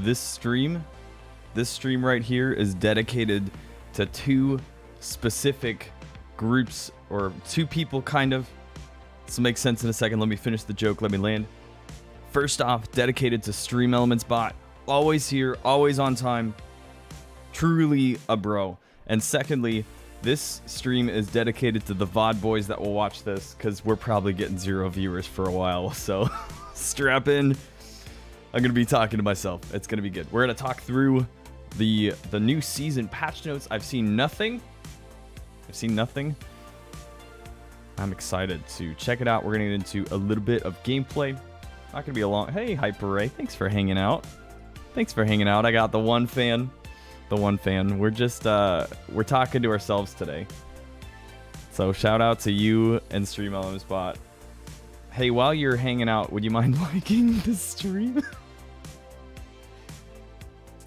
this stream right here is dedicated to two specific groups, or two people, kind of. This will make sense in a second. Let me finish the joke. Let me land. First off, dedicated to Stream Elements Bot. Always here, always on time. Truly a bro. And secondly, this stream is dedicated to the VOD boys that will watch this, because we're probably getting 0 viewers for a while. So strap in. I'm going to be talking to myself. It's going to be good. We're going to talk through the new season patch notes. I've seen nothing. I'm excited to check it out. We're going to get into a little bit of gameplay. Not going to be a long... Hey, Hyper Ray. Thanks for hanging out. I got the one fan. We're just, we're talking to ourselves today. So shout out to you and Stream Elements Bot. Hey, while you're hanging out, would you mind liking the stream?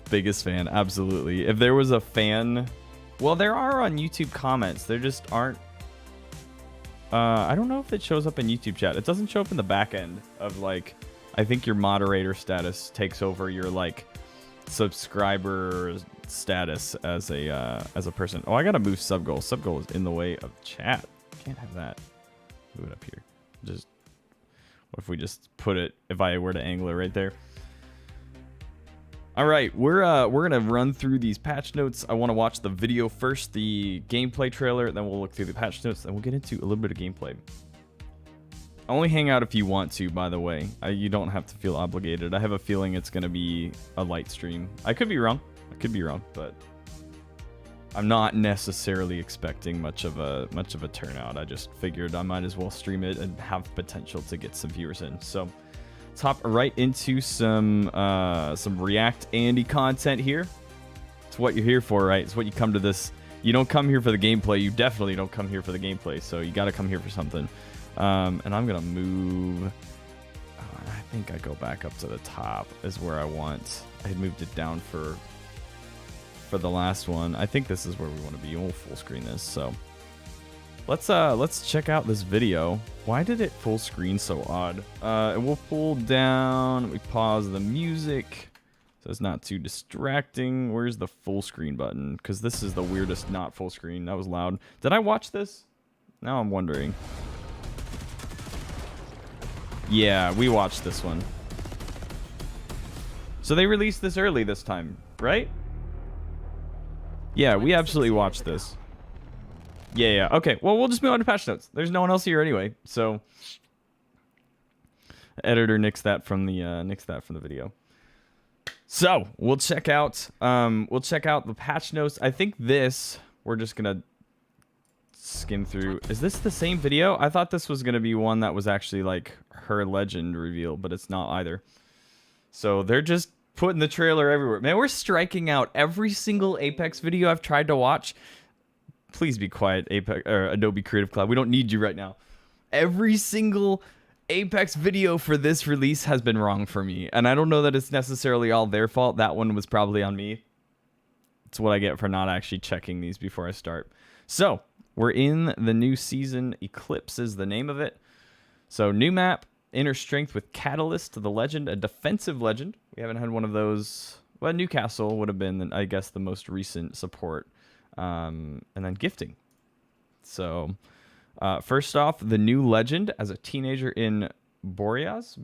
Biggest fan, absolutely. If there was a fan... Well, there are on YouTube comments. There just aren't... I don't know if it shows up in YouTube chat. It doesn't show up in the back end of, like... I think your moderator status takes over your, like, subscriber status as a person. Oh, I gotta move Subgoal. Subgoal is in the way of chat. Can't have that. Move it up here. Just... What if we just put it... If I were to angle it right there? All right, we're gonna run through these patch notes. I want to watch the video first, the gameplay trailer, then we'll look through the patch notes, then we'll get into a little bit of gameplay. Only hang out if you want to, by the way. You don't have to feel obligated. I have a feeling it's gonna be a light stream. I could be wrong, but I'm not necessarily expecting much of a turnout. I just figured I might as well stream it and have potential to get some viewers in. So. Let's hop right into some React Andy content here. It's what you're here for, right? It's what you come to this. You don't come here for the gameplay. You definitely don't come here for the gameplay. So you got to come here for something. And I'm going to move. I think I go back up to the top is where I want. I had moved it down for the last one. I think this is where we want to be. We'll full screen this. So let's check out this video. Why did it full screen so odd? And we'll pull down. We pause the music so it's not too distracting. Where's the full screen button? Because this is the weirdest not full screen. That was loud. Did I watch this? Now I'm wondering. Yeah, we watched this one. So they released this early this time, right? Yeah, we absolutely watched this. Yeah. Okay. Well, we'll just move on to patch notes. There's no one else here anyway, so editor nixed that from the video. So we'll check out the patch notes. I think we're just gonna skim through. Is this the same video? I thought this was gonna be one that was actually like her legend reveal, but it's not either. So they're just putting the trailer everywhere. Man, we're striking out every single Apex video I've tried to watch. Please be quiet, Apex or Adobe Creative Cloud. We don't need you right now. Every single Apex video for this release has been wrong for me. And I don't know that it's necessarily all their fault. That one was probably on me. It's what I get for not actually checking these before I start. So, we're in the new season. Eclipse is the name of it. So, new map, Inner Strength with Catalyst, the legend, a defensive legend. We haven't had one of those. Well, Newcastle would have been, I guess, the most recent support. And then gifting. So first off, the new legend as a teenager in Boreas,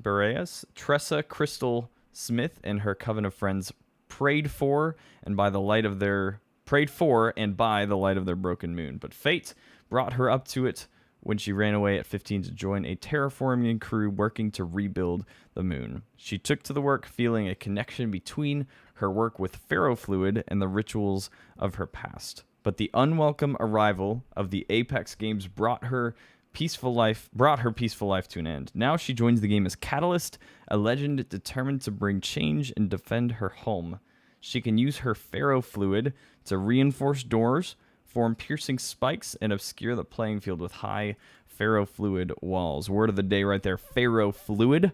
Tressa Crystal Smith and her coven of friends prayed for and by the light of their broken moon. But fate brought her up to it when she ran away at 15 to join a terraforming crew working to rebuild the moon. She took to the work feeling a connection between her work with ferrofluid and the rituals of her past. But the unwelcome arrival of the Apex games brought her peaceful life to an end. Now she joins the game as Catalyst, a legend determined to bring change and defend her home. She can use her ferrofluid to reinforce doors, form piercing spikes, and obscure the playing field with high ferrofluid walls. Word of the day right there, ferrofluid.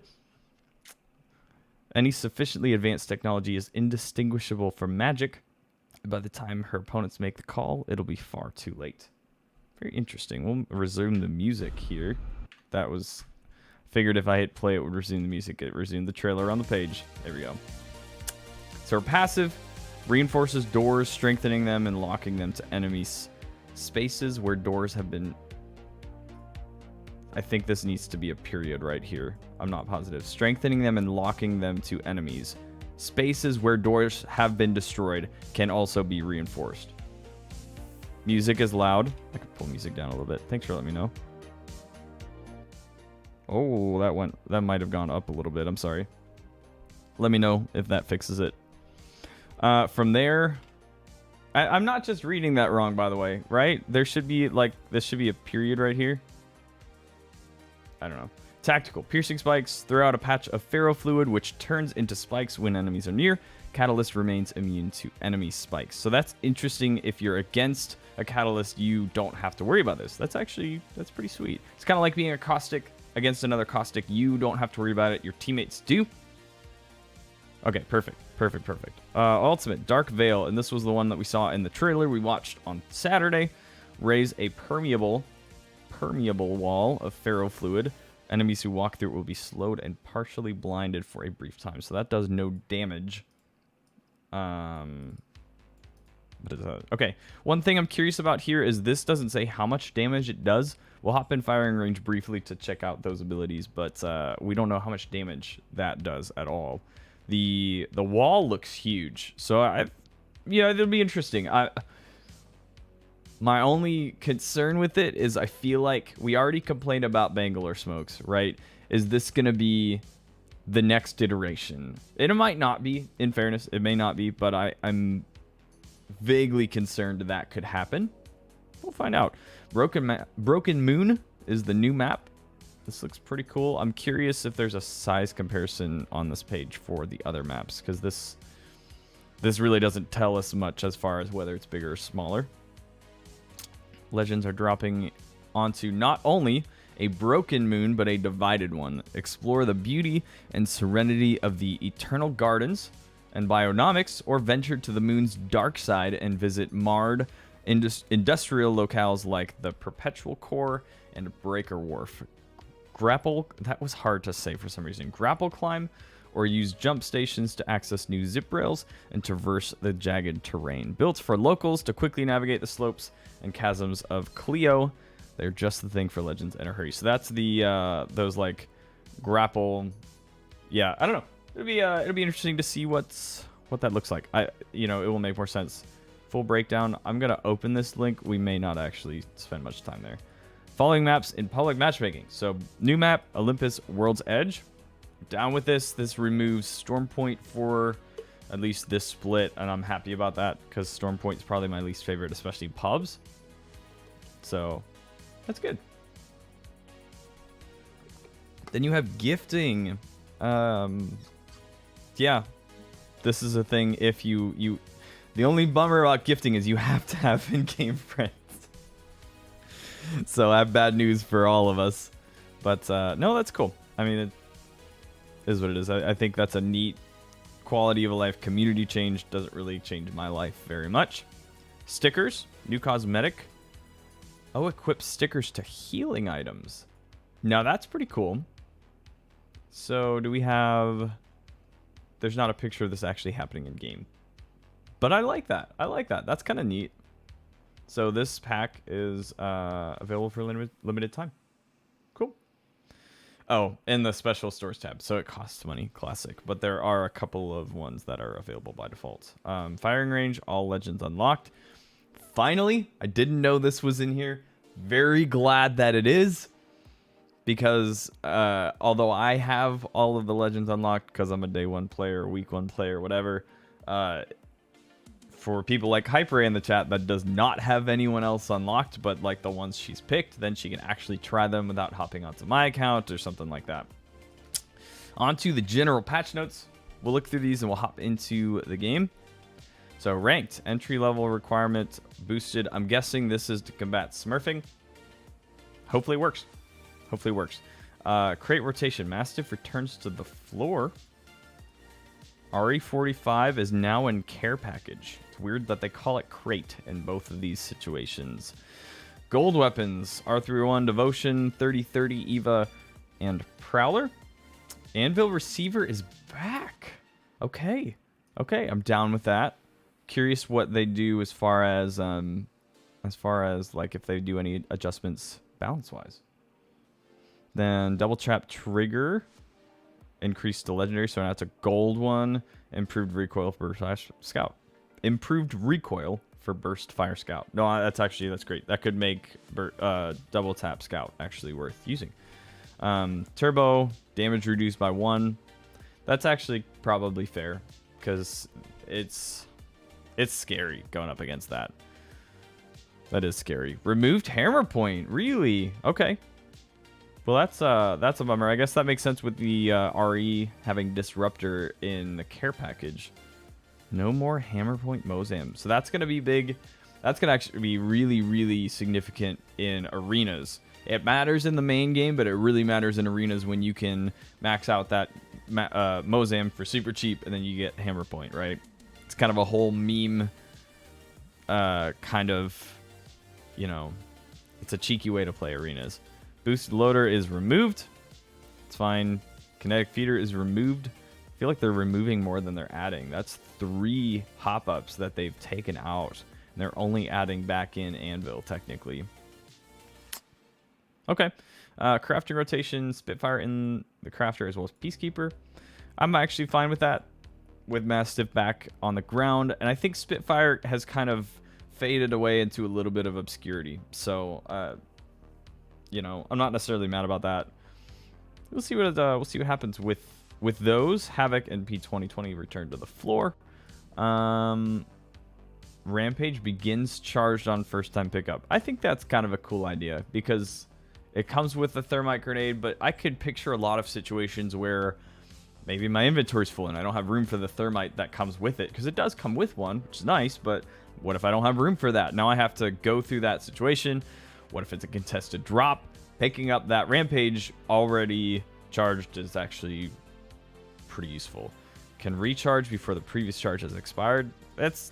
Any sufficiently advanced technology is indistinguishable from magic. By the time her opponents make the call, it'll be far too late. Very interesting. We'll resume the music here. That was... Figured if I hit play, it would resume the music. It resumed the trailer on the page. There we go. So her passive reinforces doors, strengthening them and locking them to enemies. Spaces where doors have been... I think this needs to be a period right here. I'm not positive. Strengthening them and locking them to enemies. Spaces where doors have been destroyed can also be reinforced. Music is loud. I can pull music down a little bit. Thanks for letting me know. Oh, that might have gone up a little bit. I'm sorry. Let me know if that fixes it. From there, I'm not just reading that wrong, by the way, right? There should be this should be a period right here. I don't know. Tactical. Piercing spikes. Throw out a patch of ferrofluid, which turns into spikes when enemies are near. Catalyst remains immune to enemy spikes. So that's interesting. If you're against a catalyst, you don't have to worry about this. That's pretty sweet. It's kind of like being a caustic against another caustic. You don't have to worry about it. Your teammates do. Okay, perfect. Ultimate, Dark Veil. And this was the one that we saw in the trailer we watched on Saturday. Raise a permeable wall of ferrofluid. Enemies who walk through it will be slowed and partially blinded for a brief time. So that does no damage. What is that? Okay. One thing I'm curious about here is this doesn't say how much damage it does. We'll hop in firing range briefly to check out those abilities, but we don't know how much damage that does at all. The wall looks huge, so it'll be interesting. My only concern with it is I feel like we already complained about Bangalore smokes, right? Is this going to be the next iteration? It might not be, in fairness. It may not be, but I'm vaguely concerned that could happen. We'll find out. Broken Moon is the new map. This looks pretty cool. I'm curious if there's a size comparison on this page for the other maps, because this really doesn't tell us much as far as whether it's bigger or smaller. Legends are dropping onto not only a broken moon, but a divided one. Explore the beauty and serenity of the eternal gardens and bionomics, or venture to the moon's dark side and visit marred industrial locales like the Perpetual Core and Breaker Wharf. Grapple, that was hard to say for some reason. Grapple climb, or use jump stations to access new zip rails and traverse the jagged terrain. Built for locals to quickly navigate the slopes and chasms of Clio, they're just the thing for Legends in a hurry. So that's the those like grapple. Yeah, I don't know. It'll be interesting to see what that looks like. It will make more sense. Full breakdown. I'm gonna open this link. We may not actually spend much time there. Following maps in public matchmaking. So new map, Olympus World's Edge. Down with this. This removes Stormpoint for at least this split, and I'm happy about that because Stormpoint's probably my least favorite, especially pubs. So that's good. Then you have gifting. Yeah, this is a thing. If you the only bummer about gifting is you have to have in-game friends. So I have bad news for all of us. But no, that's cool. I mean, it is what it is. I think that's a neat quality of life community change. Doesn't really change my life very much. Stickers, new cosmetic. Oh, equip stickers to healing items. Now that's pretty cool. So do we have... There's not a picture of this actually happening in game. But I like that. That's kind of neat. So this pack is available for limited time. Cool. Oh, and the special stores tab. So it costs money, classic. But there are a couple of ones that are available by default. Firing range, all legends unlocked. Finally, I didn't know this was in here. Very glad that it is. Because although I have all of the legends unlocked because I'm a day one player, week one player, whatever, for people like Hyper in the chat that does not have anyone else unlocked, but like the ones she's picked, then she can actually try them without hopping onto my account or something like that. Onto the general patch notes. We'll look through these and we'll hop into the game. So ranked, entry level requirement boosted. I'm guessing this is to combat smurfing. Hopefully it works. Crate rotation. Mastiff returns to the floor. RE45 is now in care package. It's weird that they call it crate in both of these situations. Gold weapons. R301 Devotion, 3030 Eva, and Prowler. Anvil Receiver is back. Okay. Okay, I'm down with that. Curious what they do as far as like if they do any adjustments balance wise. Then double trap trigger, increased to legendary, so now it's a gold one. Improved recoil for Burst Scout. Improved recoil for Burst Fire Scout. No, that's great. That could make double tap Scout actually worth using. Turbo, damage reduced by 1. That's actually probably fair because it's scary going up against that. That is scary. Removed hammer point, really? Okay. Well, that's a bummer. I guess that makes sense with the RE having Disruptor in the care package. No more hammer point Mozam. So that's gonna be big. That's gonna actually be really, really significant in arenas. It matters in the main game, but it really matters in arenas when you can max out that Mozam for super cheap, and then you get hammer point, right? It's kind of a whole meme, kind of, you know, it's a cheeky way to play arenas. Boosted loader is removed. It's fine. Kinetic feeder is removed. I feel like they're removing more than they're adding. That's 3 hop-ups that they've taken out, and they're only adding back in Anvil, technically. Okay. Crafting rotation, Spitfire in the crafter as well as Peacekeeper. I'm actually fine with that, with Mastiff back on the ground. And I think Spitfire has kind of faded away into a little bit of obscurity. So, you know, I'm not necessarily mad about that. We'll see what happens with those. Havoc and P2020 return to the floor. Rampage begins charged on first time pickup. I think that's kind of a cool idea because it comes with the thermite grenade, but I could picture a lot of situations where maybe my inventory's full and I don't have room for the thermite that comes with it, because it does come with one, which is nice, but what if I don't have room for that? Now I have to go through that situation. What if it's a contested drop? Picking up that Rampage already charged is actually pretty useful. Can recharge before the previous charge has expired. That's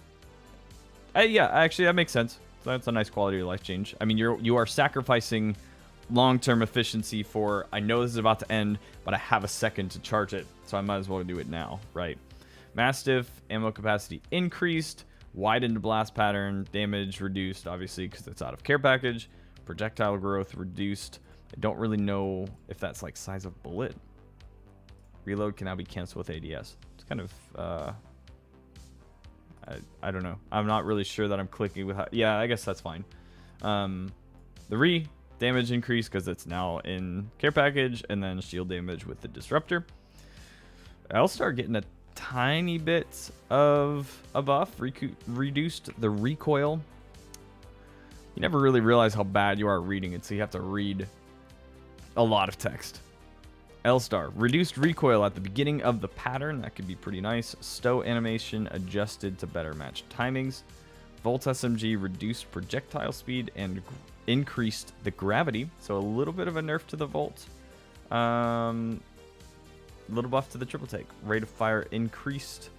yeah, actually that makes sense. That's a nice quality of life change. I mean, you are sacrificing long-term efficiency for, I know this is about to end, but I have a second to charge it, so I might as well do it now, right? Mastiff, ammo capacity increased, widened blast pattern, damage reduced, obviously, because it's out of care package, projectile growth reduced. I don't really know if that's like size of bullet. Reload can now be canceled with ADS. It's kind of, I don't know. I'm not really sure that I'm clicking with how, yeah, I guess that's fine. The damage increase because it's now in care package, and then shield damage with the disruptor. I'll start getting a tiny bit of a buff. Reduced the recoil. You never really realize how bad you are reading it, so you have to read a lot of text. L-Star, reduced recoil at the beginning of the pattern. That could be pretty nice. Stow animation adjusted to better match timings. Volt SMG reduced projectile speed and increased the gravity. So a little bit of a nerf to the Volt. Little buff to the triple take. Rate of fire increased.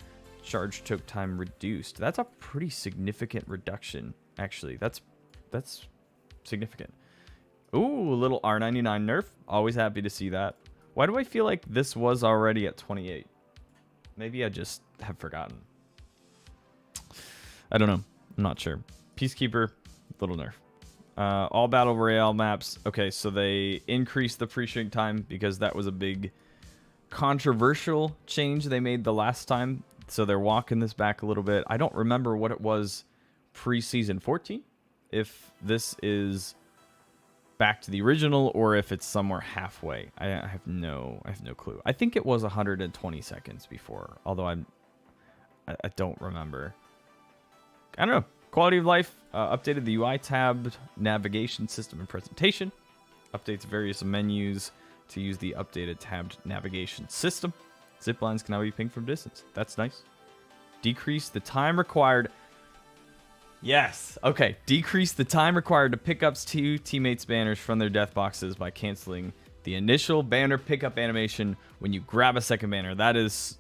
Charge choke time reduced. That's a pretty significant reduction, actually. That's significant. Ooh, a little R99 nerf. Always happy to see that. Why do I feel like this was already at 28? Maybe I just have forgotten. I don't know. I'm not sure. Peacekeeper, little nerf. All Battle Royale maps. Okay, so they increased the pre-shrink time because that was a big controversial change they made the last time. So they're walking this back a little bit. I don't remember what it was pre-season 14. If this is back to the original or if it's somewhere halfway. I have no clue. I think it was 120 seconds before, although I don't remember. I don't know. Quality of life, updated the UI tab, navigation system and presentation, updates various menus to use the updated tabbed navigation system. Zip lines can now be pinged from distance. That's nice. Decrease the time required. Yes. Okay. Decrease the time required to pick up 2 teammates' banners from their death boxes by canceling the initial banner pickup animation when you grab a second banner. That is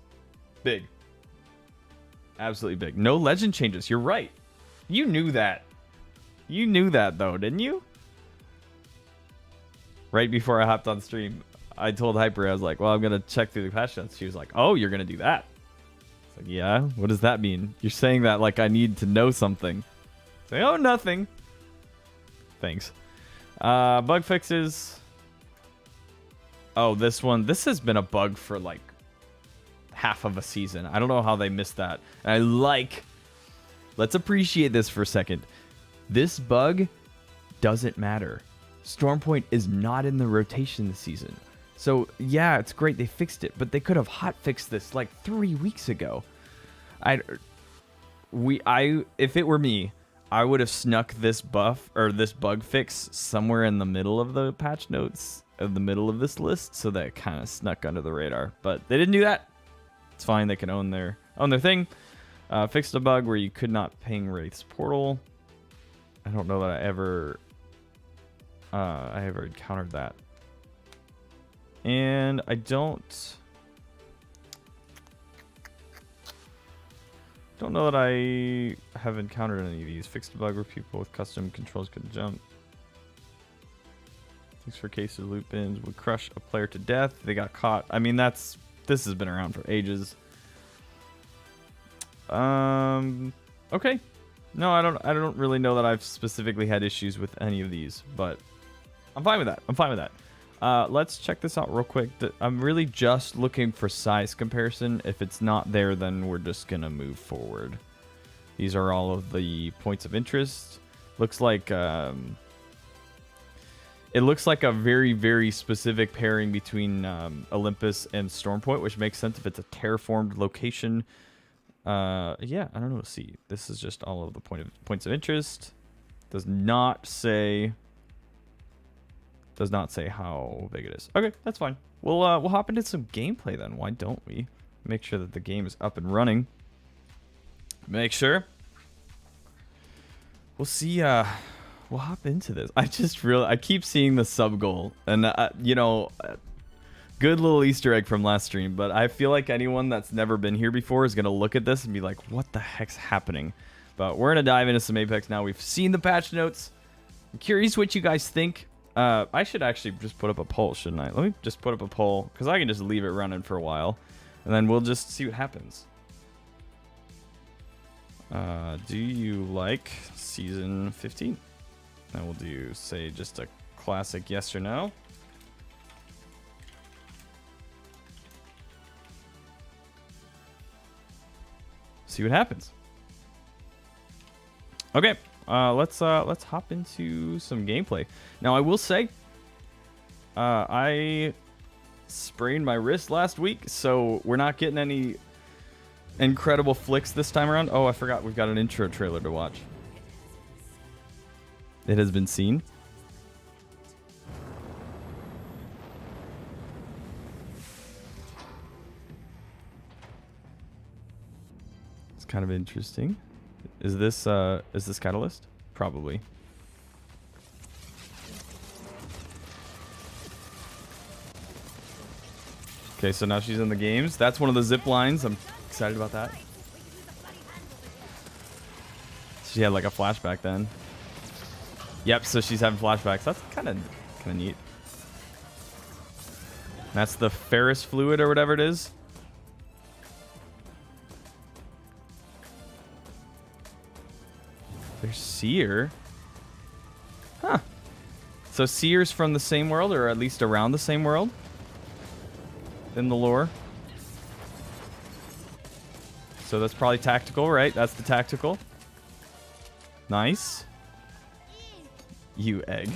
big. Absolutely big. No legend changes. You're right. You knew that. You knew that, though, didn't you? Right before I hopped on stream, I told Hyper, I was like, well, I'm going to check through the patch notes. She was like, oh, you're going to do that. It's like, yeah, what does that mean? You're saying that like I need to know something. Say, oh, nothing. Thanks. Bug fixes. Oh, this one. This has been a bug for like half of a season. I don't know how they missed that. And I like... Let's appreciate this for a second. This bug doesn't matter. Stormpoint is not in the rotation this season. So, yeah, it's great they fixed it, but they could have hotfixed this like 3 weeks ago. If it were me, I would have snuck this buff or this bug fix somewhere in the middle of the patch notes, in the middle of this list, so that it kind of snuck under the radar. But they didn't do that. It's fine. They can own their thing. Fixed a bug where you could not ping Wraith's portal. I don't know that I ever encountered that. And I don't know that I have encountered any of these. Fixed a bug where people with custom controls couldn't jump. Thanks for cases of loot bins would crush a player to death. They got caught. I mean, this has been around for ages. Okay. No, I don't really know that I've specifically had issues with any of these, but I'm fine with that. Let's check this out real quick. I'm really just looking for size comparison. If it's not there, then we're just gonna move forward. These are all of the points of interest. Looks like it looks like a very, very specific pairing between Olympus and Stormpoint, which makes sense if it's a terraformed location. Yeah, I don't know. Let's see. This is just all of the points of interest. Does not say how big it is. Okay, that's fine. We'll hop into some gameplay then. Why don't we? Make sure that the game is up and running. Make sure. We'll see. We'll hop into this. I keep seeing the sub goal, and you know, good little Easter egg from last stream. But I feel like anyone that's never been here before is gonna look at this and be like, "What the heck's happening?" But we're gonna dive into some Apex now. We've seen the patch notes. I'm curious what you guys think. I should actually just put up a poll, shouldn't I? Let me just put up a poll, because I can just leave it running for a while, and then we'll just see what happens. Do you like Season 15? And we'll do, say, just a classic yes or no. See what happens. Okay. Let's hop into some gameplay. Now, I will say, I sprained my wrist last week, so we're not getting any incredible flicks this time around. Oh, I forgot we've got an intro trailer to watch. It has been seen. It's kind of interesting. Is this Catalyst? Probably. Okay, so now she's in the games. That's one of the zip lines. I'm excited about that. She had like a flashback then. Yep, so she's having flashbacks. That's kind of neat. That's the Ferris fluid or whatever it is. There's Seer. Huh. So Seer's from the same world, or at least around the same world in the lore. So that's probably tactical, right? That's the tactical. Nice. You egg.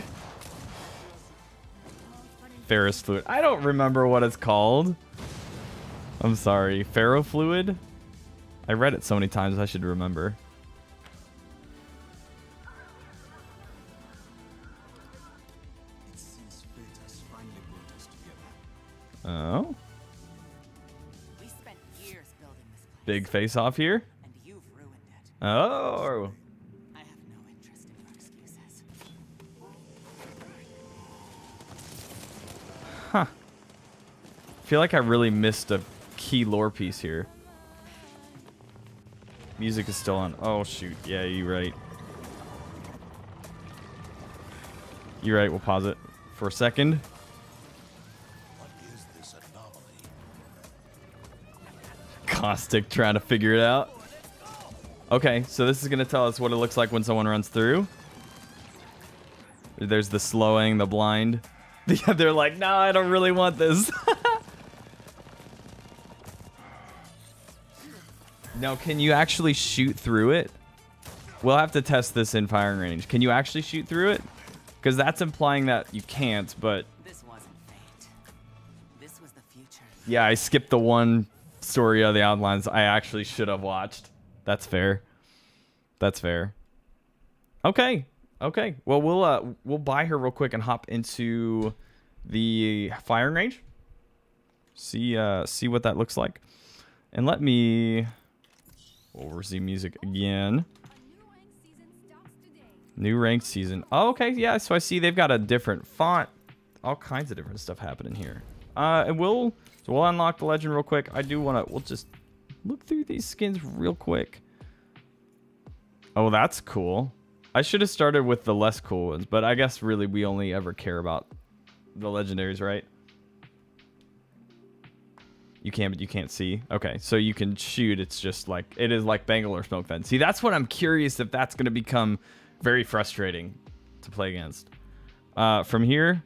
Ferris fluid. I don't remember what it's called. I'm sorry. Ferro fluid? I read it so many times I should remember. Oh. We spent years building this place. Big face off here. And you've ruined it. Oh. I have no interest in your excuses. Huh. I feel like I really missed a key lore piece here. Music is still on. Oh shoot. Yeah, you're right. You're right. We'll pause it for a second. Caustic trying to figure it out. Okay, so this is going to tell us what it looks like when someone runs through. There's the slowing, the blind. Yeah, they're like, no, I don't really want this. Now, can you actually shoot through it? We'll have to test this in firing range. Can you actually shoot through it? Because that's implying that you can't, but... This wasn't fate. This was the future. Yeah, I skipped the one story of the outlines I actually should have watched. That's fair. That's fair. Okay. Okay. Well, we'll buy her real quick and hop into the firing range. See what that looks like. And let me... We'll resume music again. New ranked season. Oh, okay. Yeah, so I see they've got a different font. All kinds of different stuff happening here. And we'll unlock the legend real quick. I do want to... We'll just look through these skins real quick. Oh, that's cool. I should have started with the less cool ones, but I guess really we only ever care about the legendaries, right? You can, but you can't see. Okay, so you can shoot. It's just like... It is like Bangalore Smoke Fence. See, that's what I'm curious if that's going to become very frustrating to play against. From here,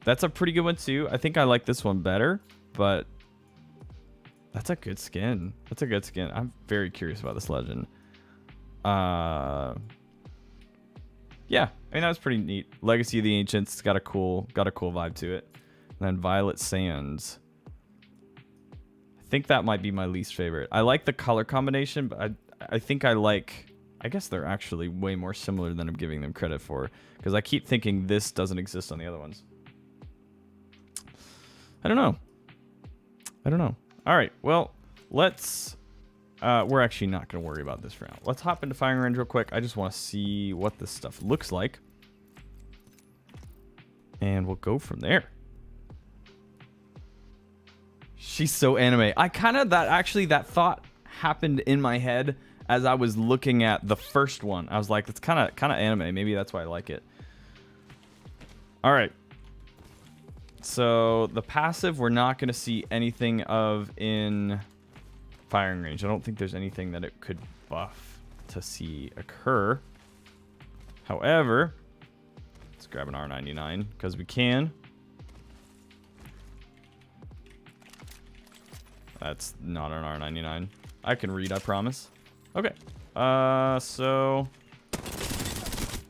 that's a pretty good one too. I think I like this one better, but that's a good skin. That's a good skin. I'm very curious about this legend. Yeah, I mean, that was pretty neat. Legacy of the Ancients. It's got a cool vibe to it. And then Violet Sands. I think that might be my least favorite. I like the color combination, but I think I like... I guess they're actually way more similar than I'm giving them credit for, because I keep thinking this doesn't exist on the other ones. I don't know. All right, well, let's... we're actually not going to worry about this for now. Let's hop into firing range real quick. I just want to see what this stuff looks like. And we'll go from there. She's so anime. I kind of... That thought happened in my head as I was looking at the first one. I was like, it's kind of anime. Maybe that's why I like it. All right. So the passive, we're not going to see anything of in firing range. I don't think there's anything that it could buff to see occur. However, let's grab an R99 because we can. That's not an R99. I can read, I promise. Okay. So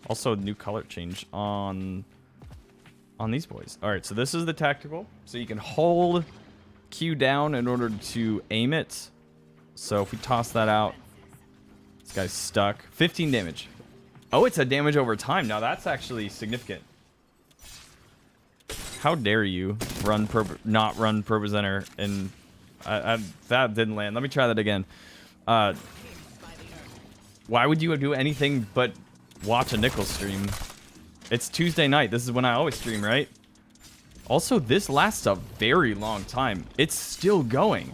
also new color change on these boys. All right, so this is the tactical. So you can hold Q down in order to aim it. So if we toss that out, this guy's stuck. 15 damage. Oh, it's a damage over time. Now that's actually significant. How dare you not run Presenter? And that didn't land. Let me try that again. Why would you do anything but watch a Nickel stream? It's Tuesday night. This is when I always stream, right? Also, this lasts a very long time. It's still going.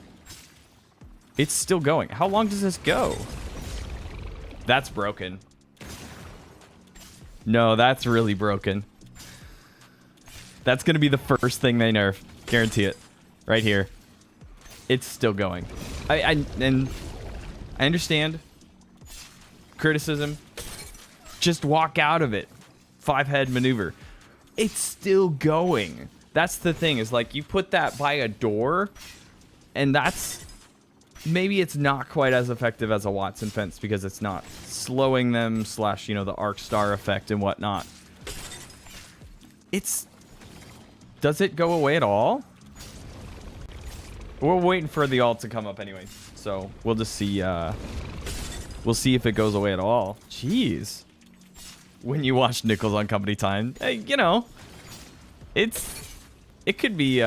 It's still going. How long does this go? That's broken. No, that's really broken. That's going to be the first thing they nerf. Guarantee it. Right here. It's still going. I understand criticism. Just walk out of it. 5-head maneuver. It's still going. That's the thing, is like you put that by a door, and that's... Maybe it's not quite as effective as a Watson fence because it's not slowing them / you know, the arc star effect and whatnot. It's... Does it go away at all? We're waiting for the alt to come up anyway, so we'll just see. We'll see if it goes away at all. Jeez. When you watch Nickels on company time, hey, you know, it could be.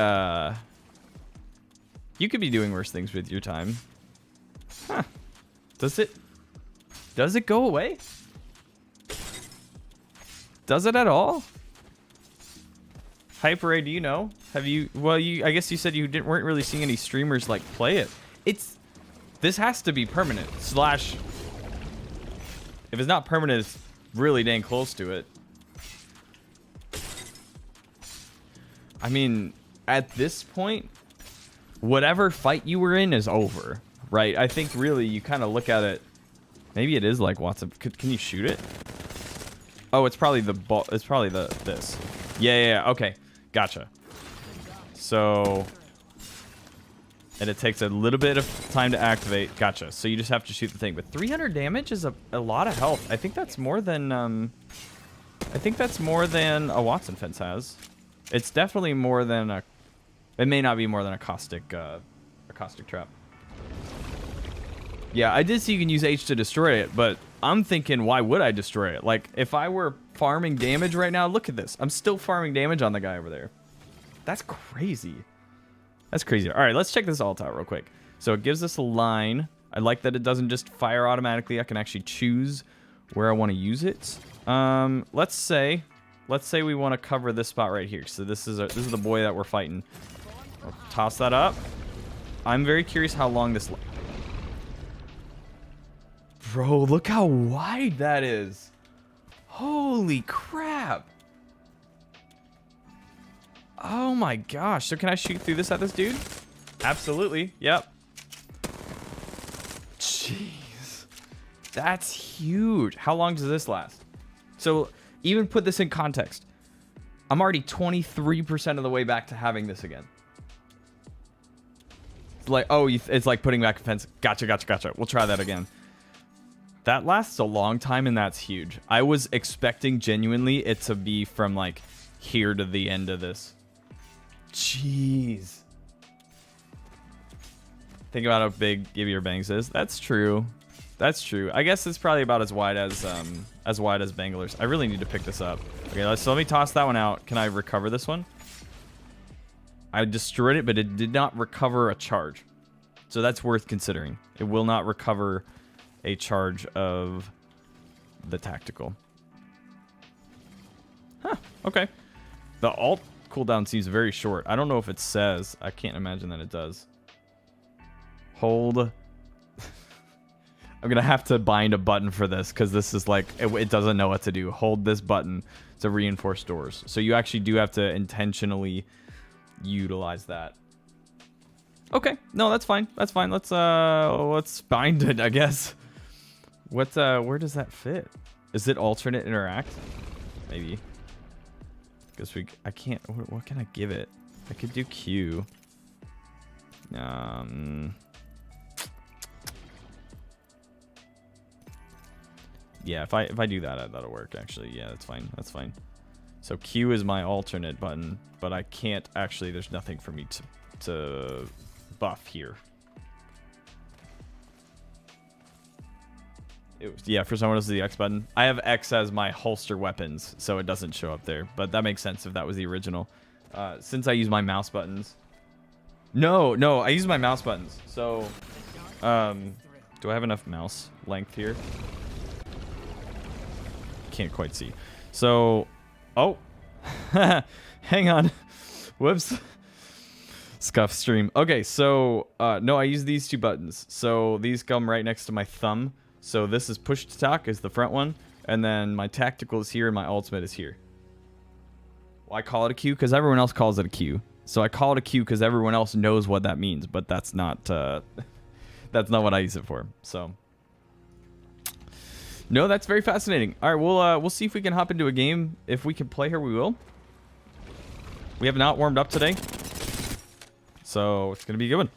You could be doing worse things with your time. Huh? Does it go away? Does it at all? Hyper, do you know? Have you? Well, I guess you said you weren't really seeing any streamers like play it. This has to be permanent. / if it's not permanent, it's really dang close to it. I mean, at this point, whatever fight you were in is over, right? I think really you kind of look at it. Maybe it is like Watson. Can you shoot it? Oh, it's probably the ball. It's probably this. Yeah. Okay, gotcha. So, and it takes a little bit of time to activate. Gotcha. So you just have to shoot the thing. But 300 damage is a lot of health. I think that's more than a Watson fence has. It's definitely more than a. It may not be more than a caustic trap. Yeah, I did see you can use H to destroy it, but I'm thinking, why would I destroy it? Like, if I were farming damage right now, look at this. I'm still farming damage on the guy over there. That's crazy. That's crazy. All right, let's check this alt out real quick. So it gives us a line. I like that it doesn't just fire automatically. I can actually choose where I want to use it. Let's say we want to cover this spot right here. So this is the boy that we're fighting. I'll toss that up. I'm very curious how long this. Bro, look how wide that is. Holy crap. Oh my gosh. So can I shoot through this at this dude? Absolutely. Yep. Jeez. That's huge. How long does this last? So even put this in context. I'm already 23% of the way back to having this again. It's like, oh, it's like putting back a fence. Gotcha. We'll try that again. That lasts a long time, and that's huge. I was expecting genuinely it to be from like here to the end of this. Jeez. Think about how big Give Your Bangs is. That's true. That's true. I guess it's probably about as wide as Bangalores. I really need to pick this up. Okay, so let me toss that one out. Can I recover this one? I destroyed it, but it did not recover a charge. So that's worth considering. It will not recover a charge of the tactical. Huh, okay. The alt cooldown seems very short. I don't know if it says. I can't imagine that it does. Hold. I'm going to have to bind a button for this because this is like, it doesn't know what to do. Hold this button to reinforce doors. So you actually do have to intentionally utilize that. Okay, no, that's fine. That's fine. Let's bind it, I guess. Where does that fit? Is it alternate interact? Maybe. Guess I can't. What can I give it? I could do Q. Yeah, if I do that, that'll work actually. Yeah, that's fine. That's fine. So Q is my alternate button, but I can't actually. There's nothing for me to buff here. Yeah, for someone else, the X button. I have X as my holster weapons, so it doesn't show up there. But that makes sense if that was the original. Since I use my mouse buttons. No, I use my mouse buttons. So, do I have enough mouse length here? Can't quite see. So, oh, hang on. Whoops. Scuff stream. Okay, so no, I use these two buttons. So these come right next to my thumb. So this is push to talk is the front one, and then my tactical is here and my ultimate is here. Well, I call it a Q because everyone else calls it a Q. So I call it a Q because everyone else knows what that means, but that's not what I use it for. So no, that's very fascinating. All right, we'll see if we can hop into a game. If we can play here, we will. We have not warmed up today, so it's gonna be a good one.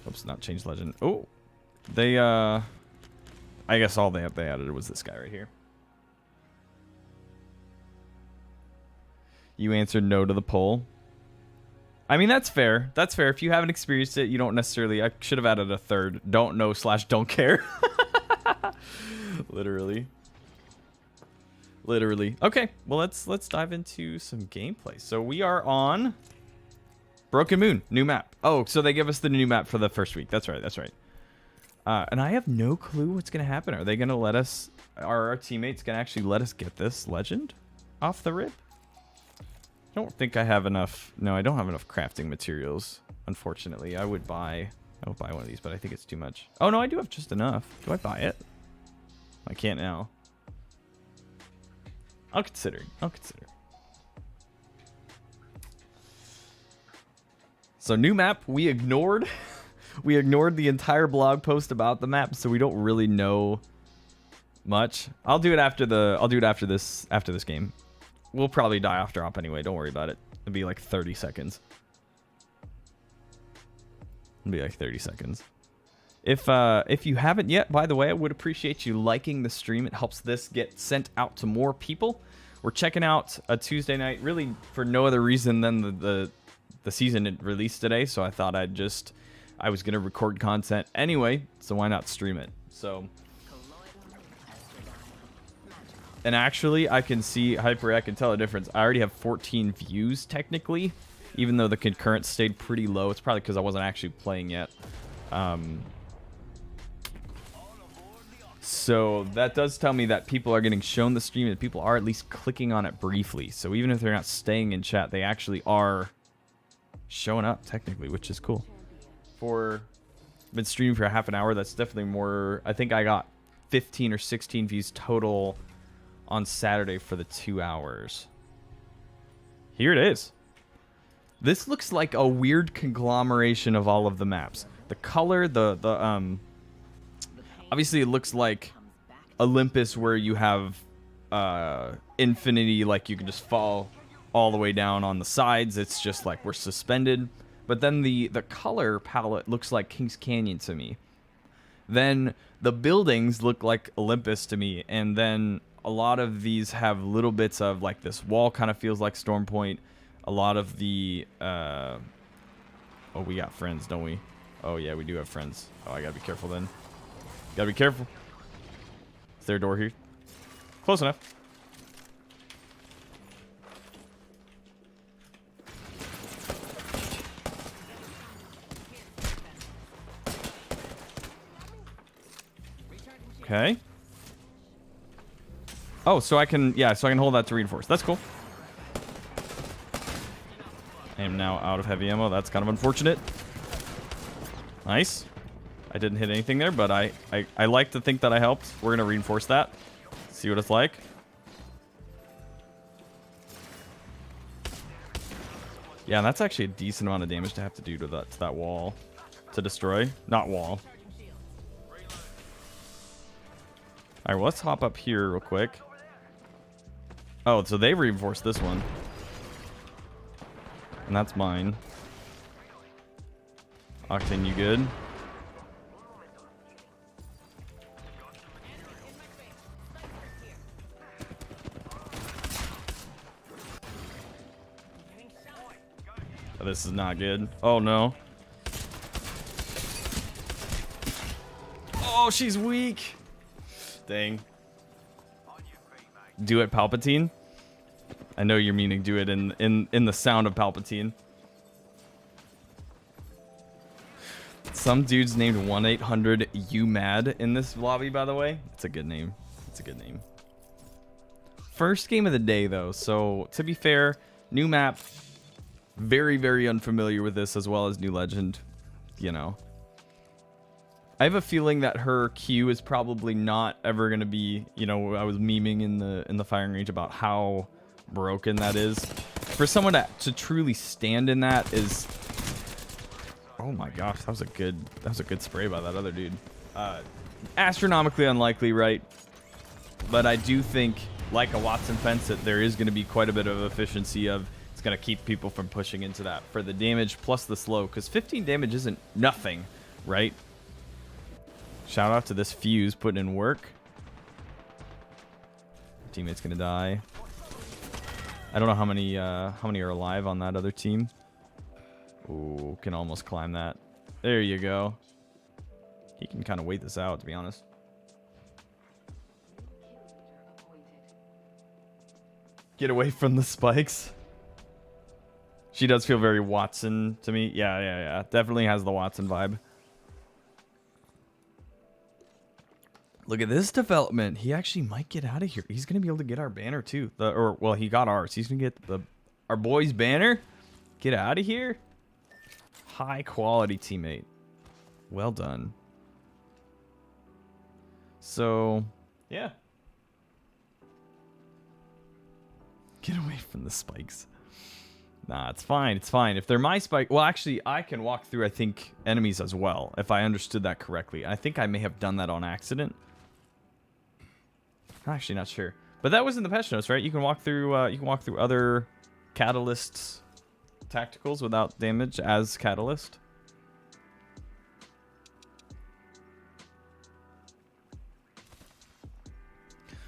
Oops, not change legend. Oh, they I guess all they added was this guy right here. You answered no to the poll. I mean, that's fair. That's fair. If you haven't experienced it, you don't necessarily. I should have added a third. Don't know / don't care. Literally. Okay. Well, let's dive into some gameplay. So we are on Broken Moon, new map. Oh, so they give us the new map for the first week. That's right. And I have no clue what's going to happen. Are they going to let us... Are our teammates going to actually let us get this legend off the rip? I don't think I have enough... No, I don't have enough crafting materials, unfortunately. I would buy one of these, but I think it's too much. Oh, no, I do have just enough. Do I buy it? I can't now. I'll consider. So new map, we ignored. We ignored the entire blog post about the map, so we don't really know much. I'll do it after this game. We'll probably die off drop anyway. Don't worry about it. It'll be like 30 seconds. It'll be like 30 seconds. If you haven't yet, by the way, I would appreciate you liking the stream. It helps this get sent out to more people. We're checking out a Tuesday night, really for no other reason than the season it released today. So I thought I was gonna record content anyway, so why not stream it? So, and actually, I can see Hyper. I can tell a difference. I already have 14 views technically, even though the concurrence stayed pretty low. It's probably because I wasn't actually playing yet. So that does tell me that people are getting shown the stream and people are at least clicking on it briefly. So even if they're not staying in chat, they actually are showing up technically, which is cool. Been streaming for half an hour. That's definitely more. I think I got 15 or 16 views total on Saturday for the 2 hours. Here it is. This looks like a weird conglomeration of all of the maps. The color, obviously it looks like Olympus, where you have infinity, like you can just fall all the way down on the sides. It's just like we're suspended. But then the color palette looks like Kings Canyon to me. Then the buildings look like Olympus to me. And then a lot of these have little bits of, like, this wall kind of feels like Storm Point. A lot of the... oh, we got friends, don't we? Oh, yeah, we do have friends. Oh, I gotta be careful then. Gotta be careful. Is there a door here? Close enough. Okay. Oh, so I can, yeah, so I can hold that to reinforce. That's cool. I am now out of heavy ammo. That's kind of unfortunate. Nice. I didn't hit anything there, but I like to think that I helped. We're going to reinforce that. See what it's like. Yeah, that's actually a decent amount of damage to have to do to that wall to destroy. Not wall. All right, well, let's hop up here real quick. Oh, so they reinforced this one. And that's mine. Octane, you good? Oh, this is not good. Oh, no. Oh, she's weak. Dang. Do it, Palpatine. I know you're meaning do it in the sound of Palpatine. Some dude's named 1-800-U-MAD in this lobby, by the way. It's a good name. It's a good name. First game of the day, though. So, to be fair, new map. Very, very unfamiliar with this, as well as new legend. You know. I have a feeling that her Q is probably not ever going to be, you know, I was memeing in the firing range about how broken that is. For someone to truly stand in that is... Oh my gosh, that was a good spray by that other dude. Astronomically unlikely, right? But I do think, like a Watson fence, that there is going to be quite a bit of efficiency of... It's going to keep people from pushing into that for the damage plus the slow. Because 15 damage isn't nothing, right? Shout out to this fuse putting in work. Teammate's gonna die. I don't know how many are alive on that other team. Ooh, can almost climb that. There you go. He can kind of wait this out, to be honest. Get away from the spikes. She does feel very Watson to me. Yeah. Definitely has the Watson vibe. Look at this development. He actually might get out of here. He's going to be able to get our banner too. Well, he got ours. He's going to get our boy's banner. Get out of here. High quality teammate. Well done. So, yeah. Get away from the spikes. Nah, it's fine. It's fine. If they're my spike... Well, actually, I can walk through, I think, enemies as well, if I understood that correctly. I think I may have done that on accident. I'm actually not sure. But that was in the patch notes, right? You can walk through other Catalyst tacticals without damage as Catalyst.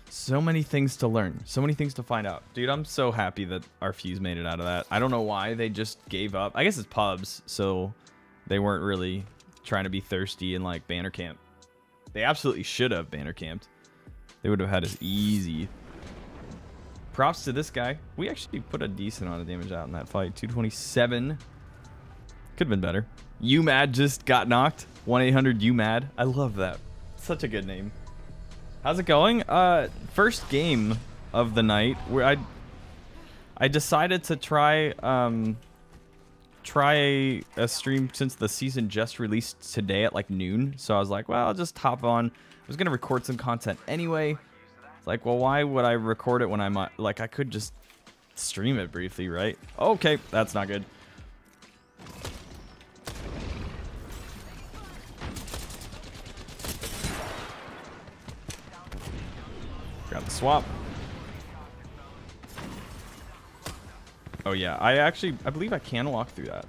So many things to learn. So many things to find out. Dude, I'm so happy that our Fuse made it out of that. I don't know why they just gave up. I guess it's pubs, so they weren't really trying to be thirsty and like banner camp. They absolutely should have banner camped. They would have had us easy. Props to this guy. We actually put a decent amount of damage out in that fight. 227. Could have been better. UMAD just got knocked. 1-800-UMAD. I love that. Such a good name. How's it going? First game of the night where I decided to try a stream since the season just released today at like noon. So I was like, well, I'll just hop on. I was gonna record some content anyway. It's like, well, why would I record it when I'm like I could just stream it briefly, right? Okay, that's not good. Got the swap. Oh yeah, I believe I can walk through that.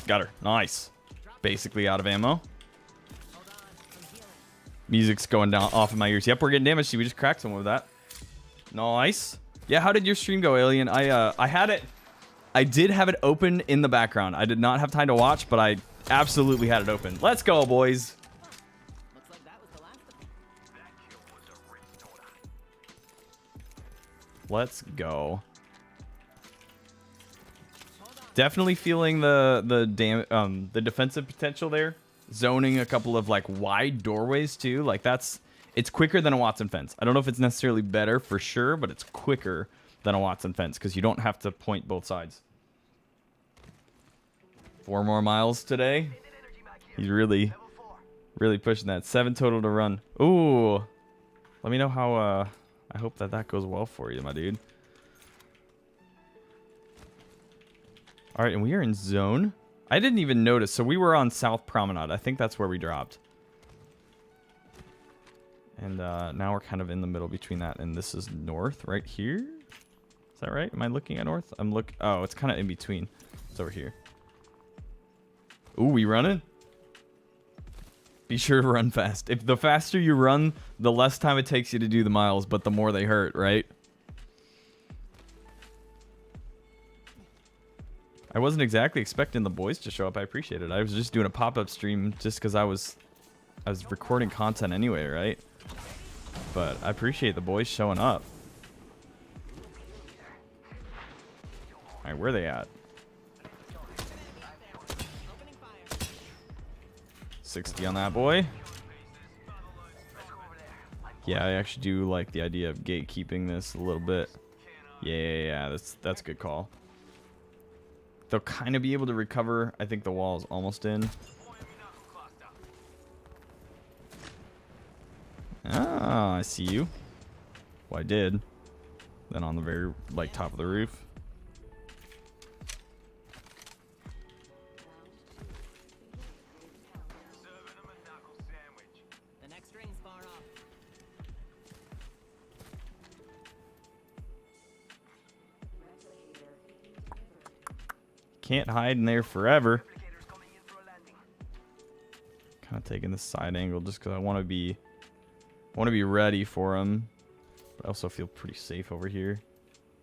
Got her. Nice. Basically out of ammo. Music's going down off in my ears. Yep, we're getting damaged. We just cracked someone with that. Nice. Yeah, how did your stream go, Alien? I did have it open in the background. I did not have time to watch, but I absolutely had it open. Let's go, boys. Looks like that was the last of them. Let's go. Definitely feeling the defensive potential there. Zoning a couple of like wide doorways too. Like it's quicker than a Watson fence. I don't know if it's necessarily better for sure, but it's quicker than a Watson fence because you don't have to point both sides. 4 more miles today. He's really pushing that. 7 total to run. Ooh. Let me know how I hope that goes well for you, my dude. All right, and we are in zone. I didn't even notice. So we were on South Promenade. I think that's where we dropped. And now we're kind of in the middle between that and this is north right here. Is that right? Am I looking at north? Oh, it's kind of in between. It's over here. Ooh, we running? Be sure to run fast. If the faster you run, the less time it takes you to do the miles, but the more they hurt, right? I wasn't exactly expecting the boys to show up. I appreciate it. I was just doing a pop-up stream just because I was recording content anyway, right? But I appreciate the boys showing up. All right, where are they at? 60 on that boy. Yeah, I actually do like the idea of gatekeeping this a little bit. Yeah, that's a good call. They'll kind of be able to recover. I think the wall is almost in. Ah, I see you. Well, I did. Then on the very like top of the roof. The next ring's far off. Can't hide in there forever. Kind of taking this side angle just because I want to be ready for him. But I also feel pretty safe over here.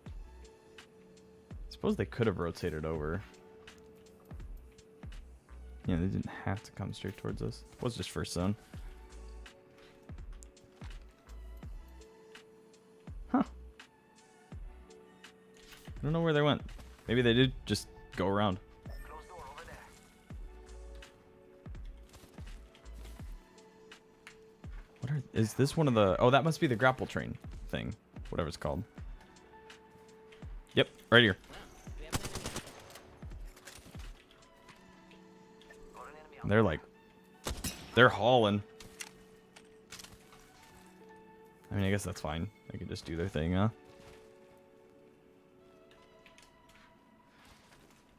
I suppose they could have rotated over. Yeah, they didn't have to come straight towards us. It was just first zone. Huh. I don't know where they went. Maybe they did just go around. Is this one of the... Oh, that must be the grapple train thing. Whatever it's called. Yep, right here. They're like... They're hauling. I mean, I guess that's fine. They can just do their thing, huh?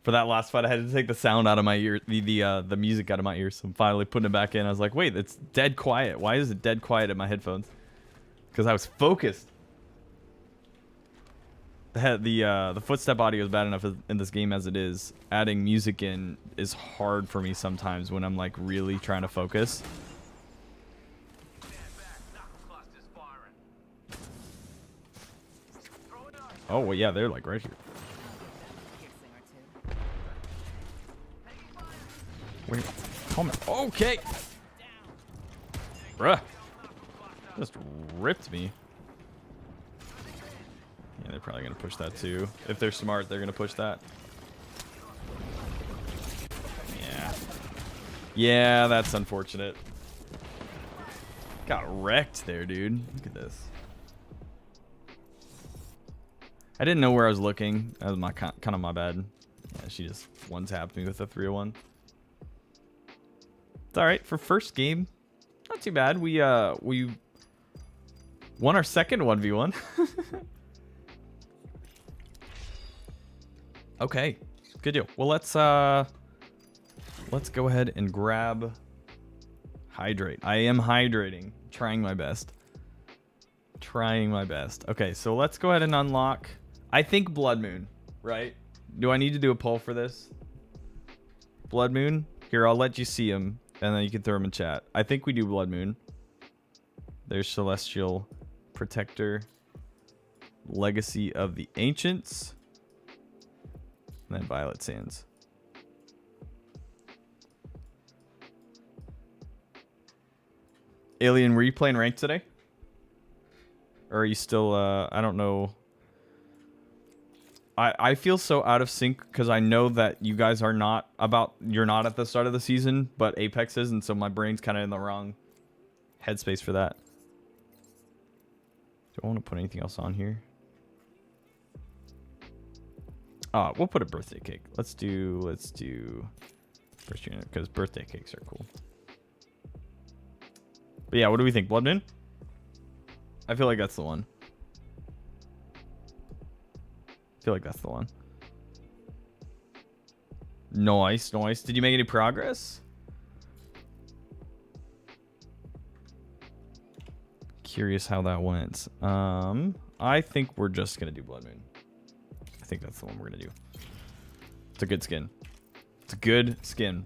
For that last fight, I had to take the sound out of my ear, the music out of my ears. So I'm finally putting it back in. I was like, wait, it's dead quiet. Why is it dead quiet in my headphones? Because I was focused. The footstep audio is bad enough in this game as it is. Adding music in is hard for me sometimes when I'm like really trying to focus. Oh, well, yeah, they're like right here. Wait, come on. Okay. Bruh. Just ripped me. Yeah, they're probably going to push that too. If they're smart, they're going to push that. Yeah. Yeah, that's unfortunate. Got wrecked there, dude. Look at this. I didn't know where I was looking. That was my kind of my bad. Yeah, she just one-tapped me with a 301. It's all right for first game. Not too bad. We won our second 1v1. Okay, good deal. Well, let's go ahead and grab hydrate. I am hydrating. Trying my best. Trying my best. Okay, so let's go ahead and unlock. I think Blood Moon, right? Do I need to do a poll for this? Blood Moon? Here, I'll let you see him, and then you can throw him in chat. I think we do Blood Moon. There's Celestial Protector. Legacy of the Ancients. And then Violet Sands. Alien, were you playing ranked today? Or are you still, I don't know. I feel so out of sync because I know that you guys are not you're not at the start of the season, but Apex is, and so my brain's kind of in the wrong headspace for that. Do I want to put anything else on here? We'll put a birthday cake. Let's do first unit because birthday cakes are cool. But yeah, what do we think? Blood Moon? I feel like that's the one. I feel like that's the one. Nice, nice. Did you make any progress? Curious how that went. I think we're just gonna do Blood Moon. I think that's the one we're gonna do. It's a good skin. It's a good skin.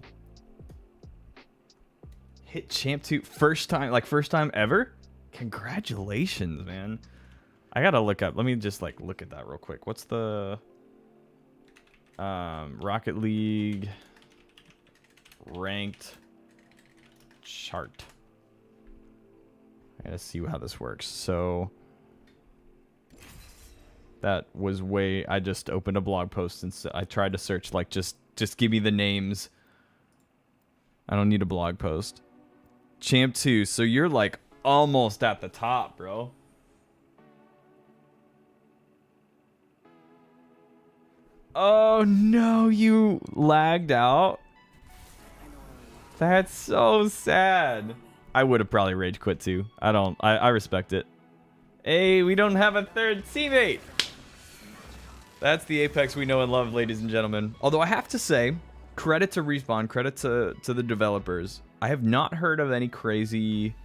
Hit Champ 2 first time ever? Congratulations, man. I gotta look up. Let me just like look at that real quick. What's the Rocket League ranked chart? I gotta see how this works. So that was way. I just opened a blog post and I tried to search like just give me the names. I don't need a blog post. Champ 2. So you're like almost at the top, bro. Oh no, you lagged out. That's so sad. I would have probably rage quit too. I respect it. Hey, we don't have a third teammate. That's the Apex we know and love, ladies and gentlemen. Although I have to say, credit to Respawn, credit to the developers. I have not heard of any crazy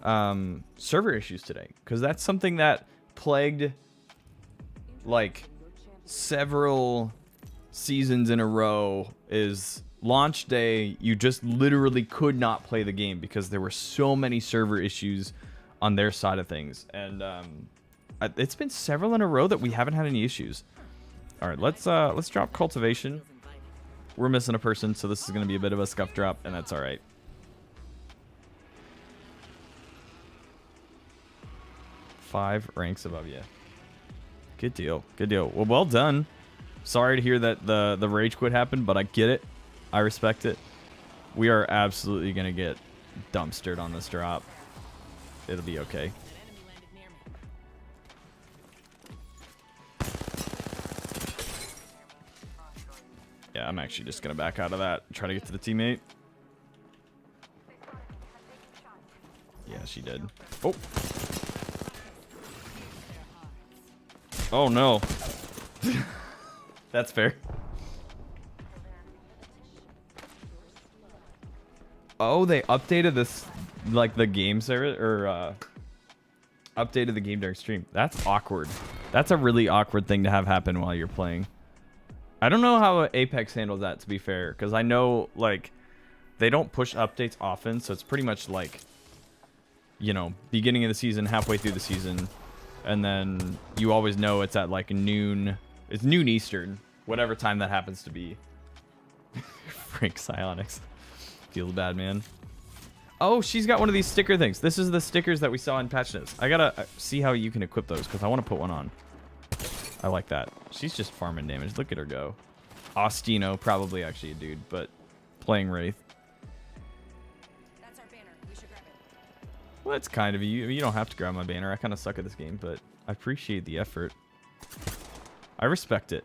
server issues today, because that's something that plagued like several seasons in a row. Is launch day, you just literally could not play the game because there were so many server issues on their side of things, and it's been several in a row that we haven't had any issues. All right, let's drop cultivation. We're missing a person, so this is going to be a bit of a scuff drop, and that's all right. Five ranks above you. Good deal. Good deal. Well, well done. Sorry to hear that the rage quit happened, but I get it. I respect it. We are absolutely going to get dumpstered on this drop. It'll be okay. Yeah, I'm actually just going to back out of that and try to get to the teammate. Yeah, she did. Oh. Oh no. That's fair. Oh, they updated this, like the game service, or updated the game during stream. That's awkward. That's a really awkward thing to have happen while you're playing. I don't know how Apex handles that, to be fair, because I know, like, they don't push updates often, so it's pretty much like, you know, beginning of the season, halfway through the season, and then you always know it's at like noon. It's noon Eastern, whatever time that happens to be. Frank Psionics. Feels bad, man. Oh, she's got one of these sticker things. This is the stickers that we saw in patch notes. I gotta see how you can equip those, because I want to put one on. I like that. She's just farming damage. Look at her go. Ostino, probably actually a dude, but playing Wraith. That's our banner. We should grab it. Well, it's kind of you. You don't have to grab my banner. I kind of suck at this game, but I appreciate the effort. I respect it.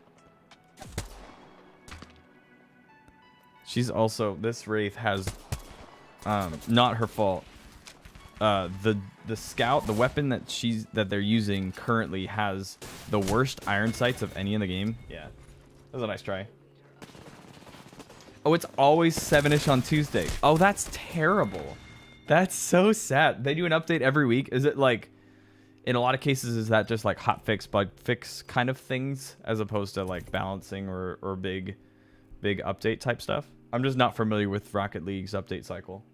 She's also, this Wraith has, not her fault. The scout, the weapon that they're using currently has the worst iron sights of any in the game. Yeah, that was a nice try. Oh, it's always 7ish on Tuesday. Oh, that's terrible. That's so sad. They do an update every week. Is it like, in a lot of cases, is that just like hot fix, bug fix kind of things, as opposed to like balancing or big update type stuff? I'm just not familiar with Rocket League's update cycle.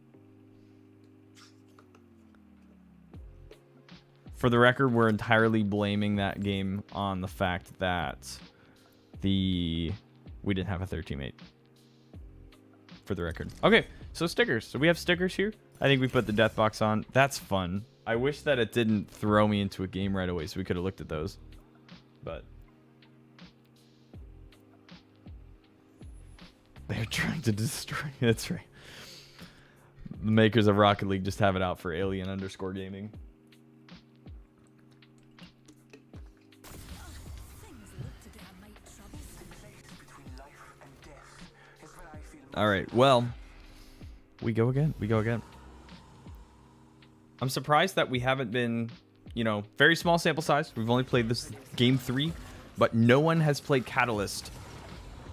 For the record, we're entirely blaming that game on the fact that we didn't have a third teammate. For the record. Okay, so stickers. So we have stickers here. I think we put the death box on. That's fun. I wish that it didn't throw me into a game right away, so we could have looked at those. But they're trying to destroy. That's right. The makers of Rocket League just have it out for Alien_Gaming. All right. Well, we go again. We go again. I'm surprised that we haven't been, you know, very small sample size. We've only played this game 3, but no one has played Catalyst,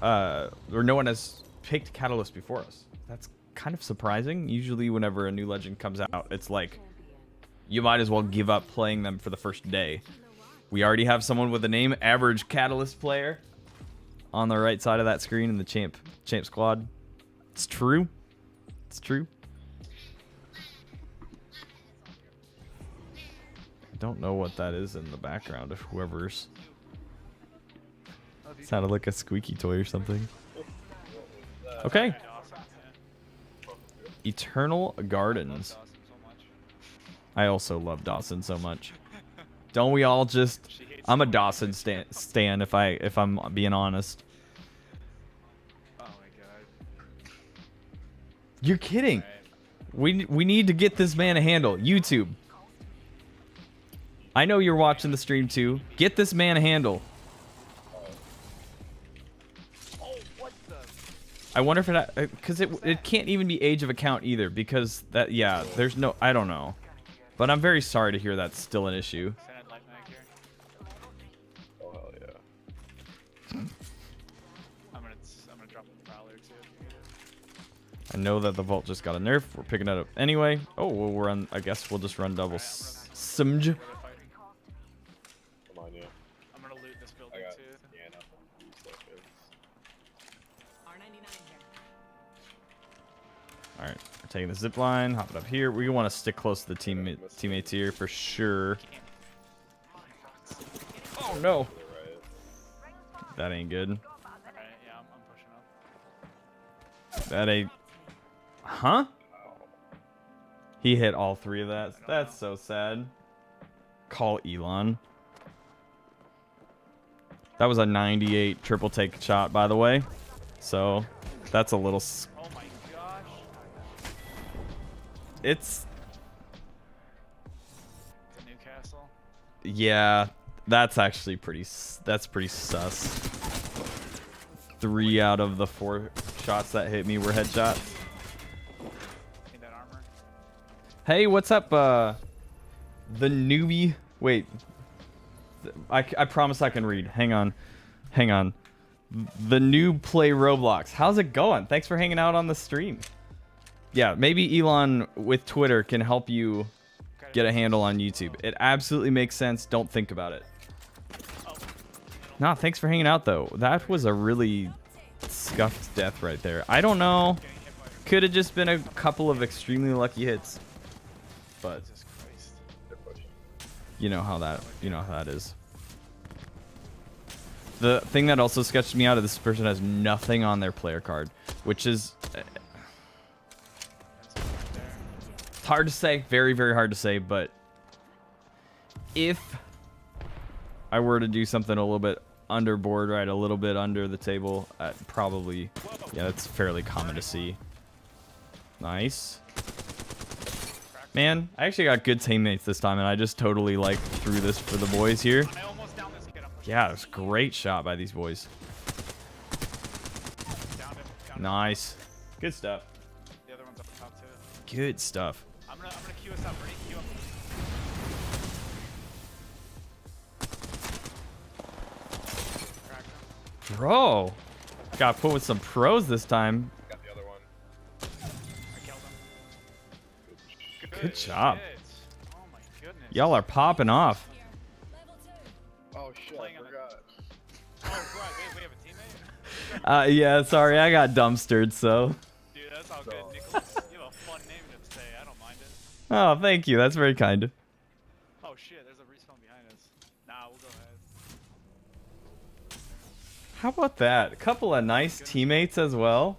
or no one has picked Catalyst before us. That's kind of surprising. Usually whenever a new legend comes out, it's like, you might as well give up playing them for the first day. We already have someone with the name Average Catalyst Player on the right side of that screen in the champ squad. It's true. It's true. I don't know what that is in the background of whoever's. Sounded like a squeaky toy or something. Okay. Eternal Gardens. I also love Dawson so much. Don't we all just? I'm a Dawson stan if I'm being honest. Oh my god. You're kidding. We need to get this man a handle. YouTube. I know you're watching the stream too. Get this man a handle. Oh, what the? I wonder if it, because it can't even be age of account either, because that, yeah, there's no, I don't know. But I'm very sorry to hear that's still an issue. Oh hell yeah. I'm gonna drop the Prowler too. I know that the Vault just got a nerf. We're picking it up anyway. Oh, well, we're on, I guess we'll just run double Simj. Come on, yeah. I'm gonna loot this building too. Yeah, R99 here. All right, we're taking the zip line, hop it up here. We want to stick close to the teammates here for sure. Oh no, that ain't good. Alright, yeah, I'm pushing up. That ain't, huh? He hit all 3 of that. That's so sad. Call Elon. That was a 98 triple take shot, by the way. So that's a little. Oh my gosh. It's. The Newcastle. Yeah, that's actually pretty. That's pretty sus. 3 out of the 4 shots that hit me were headshots. Need that armor. Hey, what's up, the newbie? Wait. I promise I can read. Hang on. Hang on. The new play Roblox. How's it going? Thanks for hanging out on the stream. Yeah, maybe Elon with Twitter can help you get a handle on YouTube. It absolutely makes sense. Don't think about it. Nah, thanks for hanging out, though. That was a really scuffed death right there. I don't know. Could have just been a couple of extremely lucky hits. But you know how that is. The thing that also sketched me out of this person has nothing on their player card, which is it's hard to say, very, very hard to say, but if I were to do something a little bit under board, right, a little bit under the table, probably, yeah, that's fairly common to see. Nice. Man, I actually got good teammates this time, and I just totally, like, threw this for the boys here. Yeah, it was a great shot by these boys. Nice. Good stuff. The other one's up top too. Good stuff. I'm gonna queue us up. Ready? Queue up. Cracked him. Bro. Got put with some pros this time. Got the other one. I killed him. Good job. shit. Oh my goodness. Y'all are popping off. Oh shit, Playing I on the- forgot. Oh, right. We have a teammate? Yeah, sorry, I got dumpstered, so. Dude, that's all good. Nicholas, you have a fun name to say. I don't mind it. Oh, thank you. That's very kind. Oh shit, there's a respawn behind us. Nah, we'll go ahead. How about that? A couple of nice teammates as well.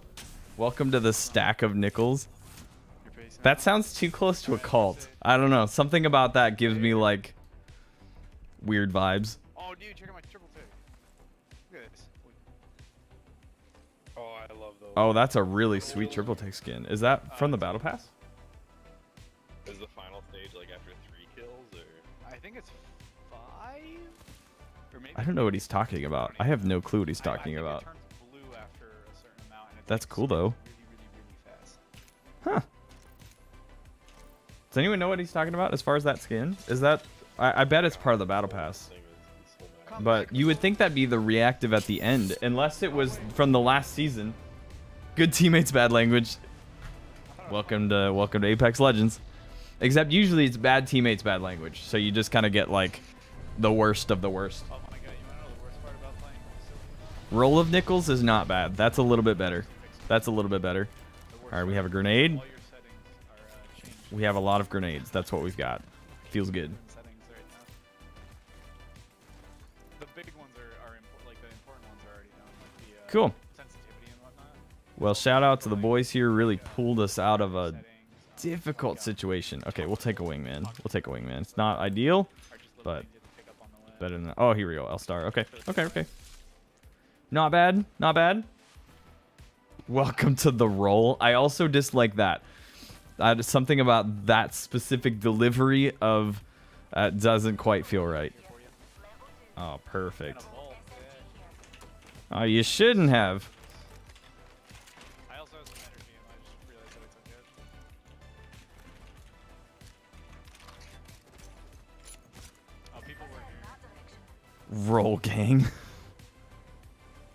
Welcome to the stack of nickels. You're pacing. That sounds too close to a cult. I don't know. Something about that gives me, like, weird vibes. Oh, dude, check out my triple pick. Look at this. Oh, I love those. Oh, that's a really sweet triple take skin. Is that from the battle pass? Is the final stage like after 3 kills or? I think it's 5? Or maybe I don't know what he's talking about. I have no clue what he's I talking think about. It turns blue after a certain amount. And it That's takes cool, though. Really, really, really fast. Huh. Does anyone know what he's talking about as far as that skin? Is that... I bet it's part of the battle pass. Thing is so mad. But you would think that'd be the reactive at the end, unless it was from the last season. Good teammates, bad language. Welcome to Apex Legends. Except usually it's bad teammates, bad language. So you just kind of get like the worst of the worst. Oh my god, you wanna know the worst part about playing? Roll of nickels is not bad. That's a little bit better. That's a little bit better. All right, we have a grenade. All your settings are changed. We have a lot of grenades. That's what we've got. Feels good. In settings right now. The big ones are important. Like the important ones are already done. Like the Cool. sensitivity and whatnot. Well, shout out to the boys here. Really pulled us out of a Settings difficult situation. Okay, we'll take a wingman. We'll take a wingman. It's not ideal, are just little but things you have to pick up on the way. better than... Oh, here we go. L-star. Okay. Okay, okay. Not bad. Not bad. Welcome to the roll. I also dislike that. Something about that specific delivery of... doesn't quite feel right. Oh, perfect. Oh, yeah. Oh, you shouldn't have. I also have some energy and I just realized that I took it. Oh, people were here. Roll gang.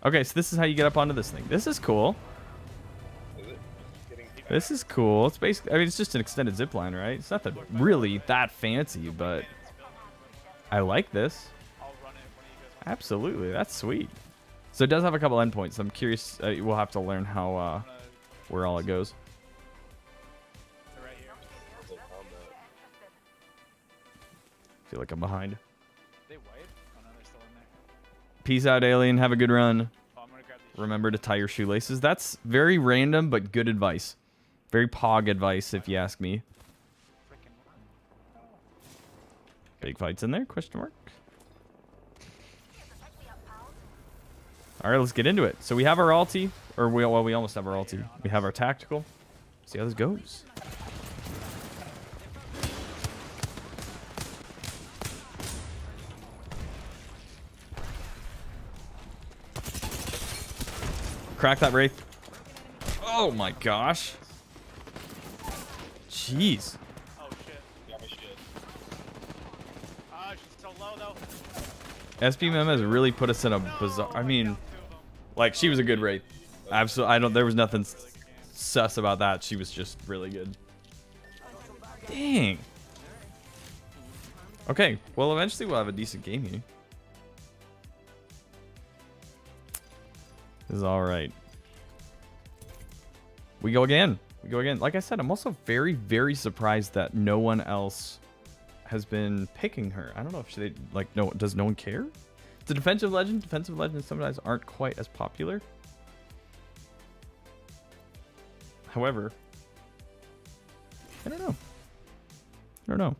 Okay, so this is how you get up onto this thing. This is cool. Is it? Getting This is cool. It's basically, I mean, it's just an extended zip line, right? It's nothing really that fancy, but I like this. I'll run it when you guys want. Absolutely, that's sweet. So it does have a couple endpoints. I'm curious. We'll have to learn how where all it goes. They're right here. on that. Feel like I'm behind. They white? Oh no, they're still in there. Peace out, alien. Have a good run. Oh, I'm gonna grab these. Remember to tie your shoelaces. That's very random, but good advice. Very pog advice, if you ask me. Frickin' Big fights in there? Question mark. All right, let's get into it. So we have our ulti, or we almost have our ulti. We have our tactical. See how this goes. Crack that wraith. Oh my gosh. Jeez. Oh shit. Got my shit. Ah, she's so low though. SB Mem has really put us in a bizarre. I mean, like she was a good Wraith. Absolutely, I don't. There was nothing sus about that. She was just really good. Dang. Okay, well eventually we'll have a decent game here. This is all right. We go again. We go again. Like I said, I'm also very, very surprised that no one else has been picking her. I don't know if they like. No, does no one care? It's a defensive legend. Defensive legends sometimes aren't quite as popular. However, I don't know. I don't know.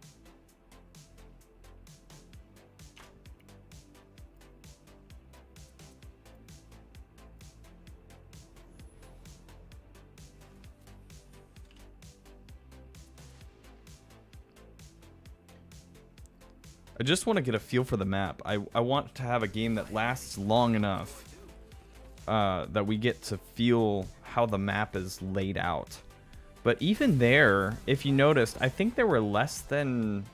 I just want to get a feel for the map. I want to have a game that lasts long enough that we get to feel how the map is laid out. But even there, if you noticed, I think there were less than...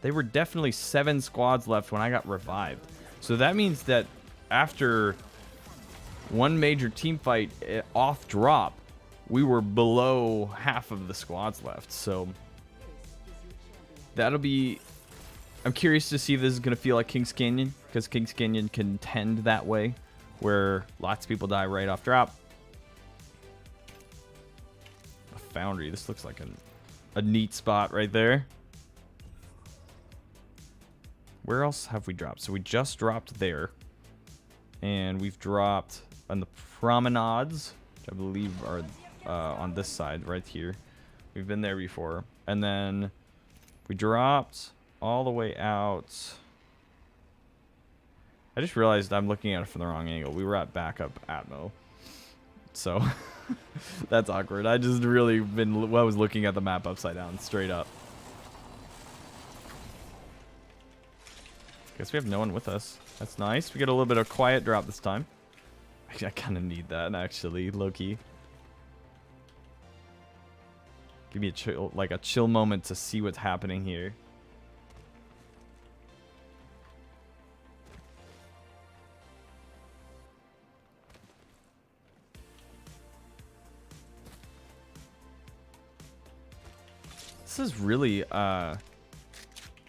They were definitely 7 squads left when I got revived. So that means that after one major team fight off drop, we were below half of the squads left. So that'll be... I'm curious to see if this is going to feel like Kings Canyon, because Kings Canyon can tend that way, where lots of people die right off drop. A foundry. This looks like a neat spot right there. Where else have we dropped? So we just dropped there. And we've dropped on the promenades, which I believe are on this side right here. We've been there before. And then we dropped... all the way out. I just realized I'm looking at it from the wrong angle. We were at backup Atmo. So that's awkward. I just really I was looking at the map upside down, straight up. Guess we have no one with us. That's nice. We get a little bit of quiet drop this time. I kind of need that, actually, low-key. Give me a chill moment to see what's happening here. This is really I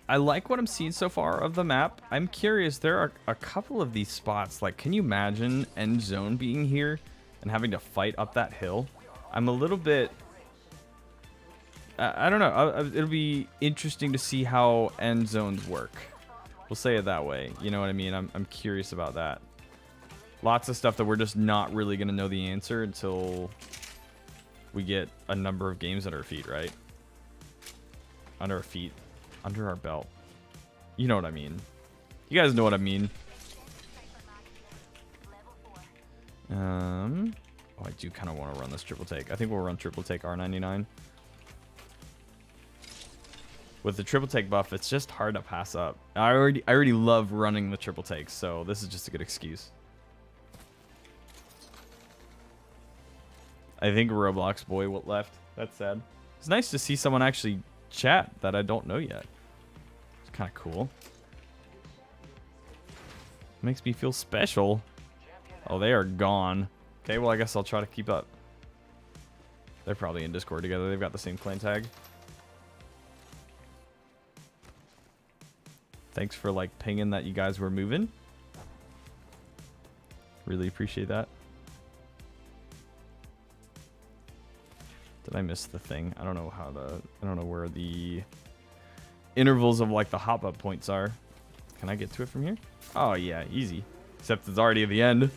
like what I'm seeing so far of the map. I'm curious, there are a couple of these spots, like can you imagine End Zone being here and having to fight up that hill? I'm a little bit I don't know. It'll be interesting to see how End Zones work. We'll say it that way. You know what I mean? I'm curious about that. Lots of stuff that we're just not really going to know the answer until we get a number of games at our feet, right? Under our feet. Under our belt. You know what I mean. You guys know what I mean. Oh, I do kind of want to run this triple take. I think we'll run triple take R99. With the triple take buff, it's just hard to pass up. I already love running the triple takes, so this is just a good excuse. I think Roblox boy left. That's sad. It's nice to see someone actually chat that I don't know yet. It's kind of cool. Makes me feel special. Oh, they are gone. Okay, well, I guess I'll try to keep up. They're probably in Discord together. They've got the same clan tag. Thanks for, like, pinging that you guys were moving. Really appreciate that. Did I miss the thing? I don't know how to... I don't know where the intervals of, like, the hop-up points are. Can I get to it from here? Oh, yeah, easy. Except it's already at the end.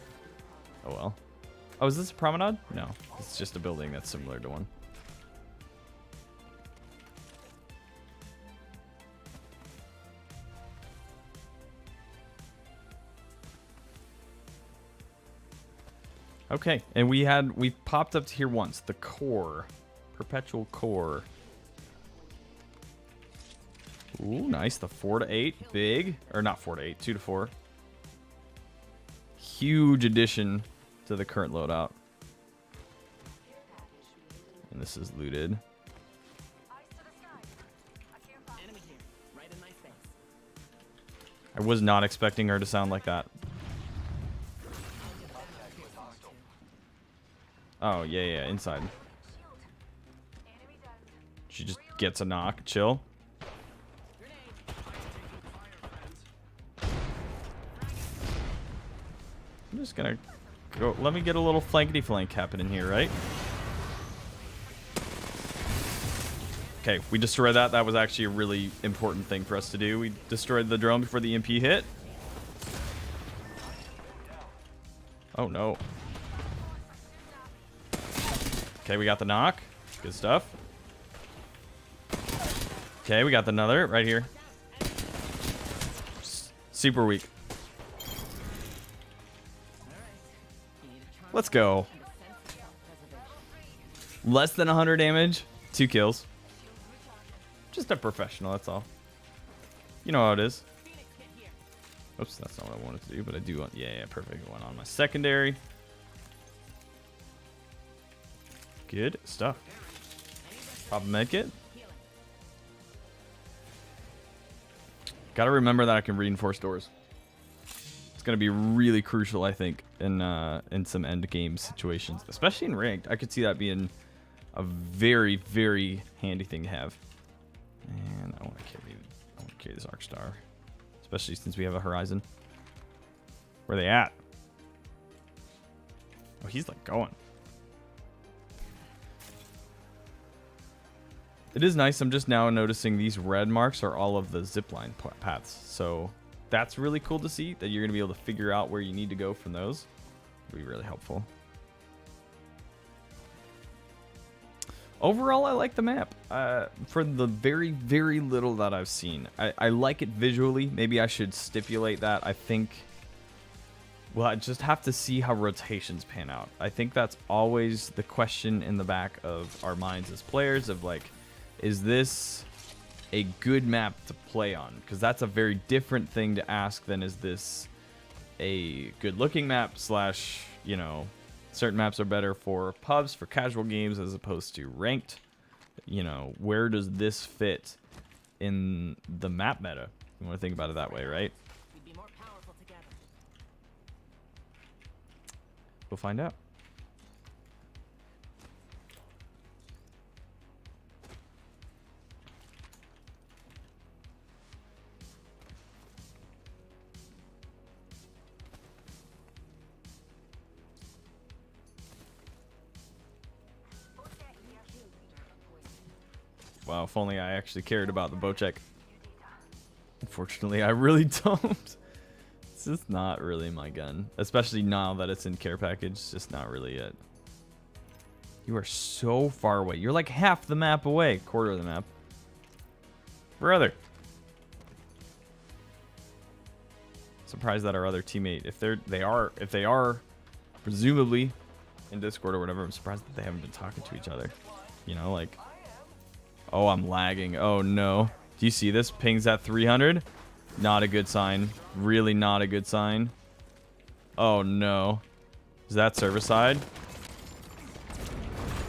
Oh, well. Oh, is this a promenade? No. It's just a building that's similar to one. Okay, and we popped up to here once. The core. Perpetual core. Ooh, nice. The 4 to 8. Big. Or not 4 to 8. 2 to 4. Huge addition to the current loadout. And this is looted. I I was not expecting her to sound like that. Oh, yeah, inside. She just gets a knock. Chill. I'm just gonna go. Let me get a little flankety flank happening here, right? Okay, we destroyed that. That was actually a really important thing for us to do. We destroyed the drone before the EMP hit. Oh, no. Okay, we got the knock. Good stuff. Okay, we got another right here. Super weak. Let's go. Less than 100 damage. 2 kills. Just a professional, that's all. You know how it is. Oops, that's not what I wanted to do, but I do want... Yeah, perfect. One on my secondary. Good stuff. Pop a medkit. Gotta remember that I can reinforce doors. It's gonna be really crucial, I think, in some end game situations, especially in ranked. I could see that being a very, very handy thing to have. And I want to carry this Arc Star, especially since we have a Horizon. Where are they at? Oh, he's like going. It is nice. I'm just now noticing these red marks are all of the zipline paths. So that's really cool to see that you're going to be able to figure out where you need to go from those. It'll be really helpful. Overall, I like the map. For the very, very little that I've seen. I like it visually. Maybe I should stipulate that. I think... Well, I just have to see how rotations pan out. I think that's always the question in the back of our minds as players of like, is this a good map to play on? Because that's a very different thing to ask than is this a good looking map slash, you know, certain maps are better for pubs, for casual games as opposed to ranked. You know, where does this fit in the map meta? You want to think about it that way, right? We'd be more powerful together. We'll find out. Wow, if only I actually cared about the bow check. Unfortunately, I really don't. It's just not really my gun. Especially now that it's in care package. It's just not really it. You are so far away. You're like half the map away. Quarter of the map. Brother. Surprised that our other teammate, if they are presumably in Discord or whatever, I'm surprised that they haven't been talking to each other. You know, like... Oh, I'm lagging. Oh, no. Do you see this? Pings at 300. Not a good sign. Really not a good sign. Oh, no. Is that server side?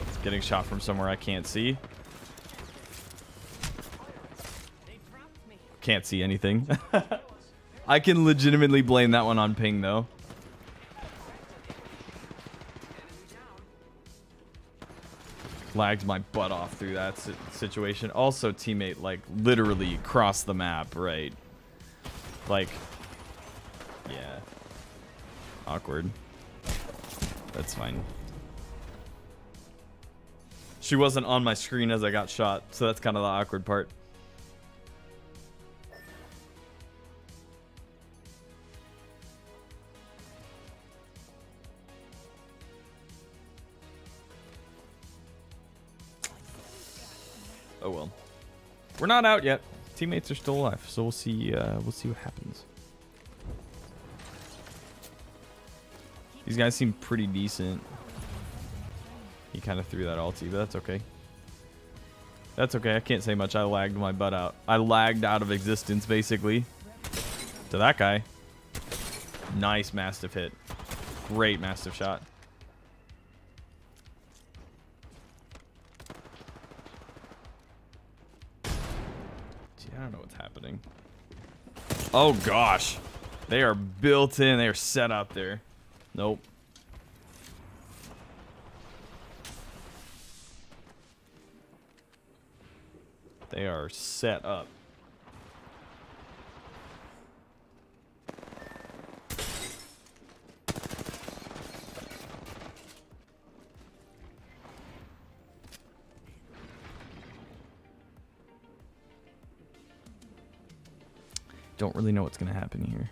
It's getting shot from somewhere I can't see. Can't see anything. I can legitimately blame that one on ping, though. Lagged my butt off through that situation. Also, teammate, like, literally crossed the map, right? Like, yeah. Awkward. That's fine. She wasn't on my screen as I got shot, so that's kind of the awkward part. Oh well. We're not out yet. Teammates are still alive, so we'll see what happens. These guys seem pretty decent. He kind of threw that ulti, but that's okay. That's okay. I can't say much. I lagged my butt out. I lagged out of existence, basically. To that guy. Nice Mastiff hit. Great Mastiff shot. I don't know what's happening. Oh gosh. They are built in. They are set up there. Nope. They are set up. Don't really know what's going to happen here.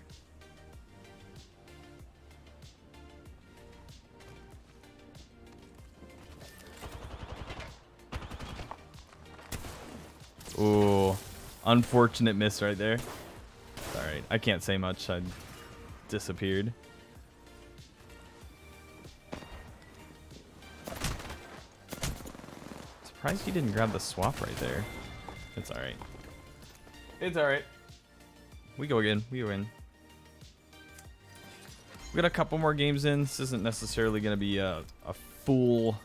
Ooh, unfortunate miss right there. Alright, I can't say much. I disappeared. Surprised you didn't grab the swap right there. It's alright. It's alright. We go again. We win. We got a couple more games in. This isn't necessarily going to be a full...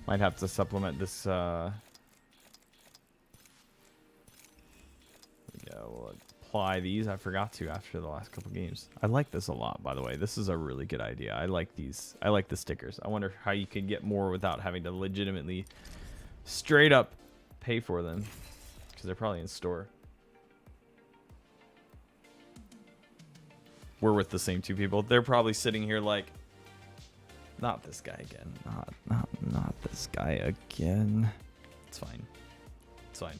Might have to supplement this... We'll apply these. I forgot to after the last couple games. I like this a lot, by the way. This is a really good idea. I like these. I like the stickers. I wonder how you can get more without having to legitimately straight up pay for them, because they're probably in store. We're with the same two people. They're probably sitting here like, not this guy again. Not this guy again. It's fine. It's fine.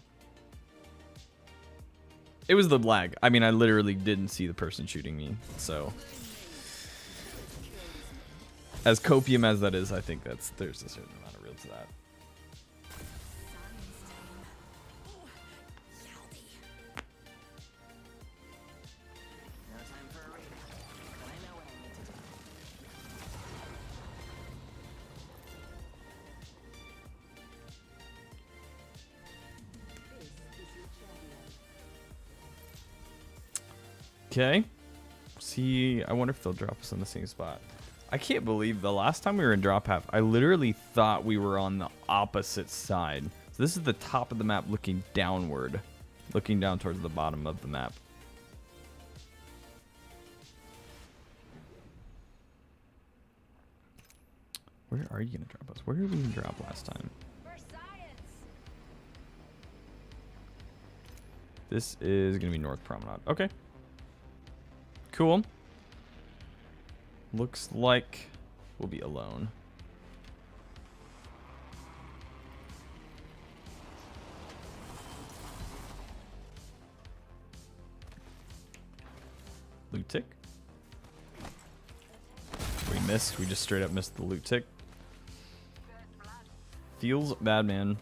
It was the lag. I mean, I literally didn't see the person shooting me. So, as copium as that is, I think there's a certain amount of real to that. Okay. See, I wonder if they'll drop us on the same spot. I can't believe the last time we were in drop half, I literally thought we were on the opposite side. So this is the top of the map looking downward. Looking down towards the bottom of the map. Where are you going to drop us? Where did we drop last time? This is going to be North Promenade. Okay. Cool. Looks like we'll be alone. Loot tick. We missed. We just straight up missed the loot tick. Feels bad, man.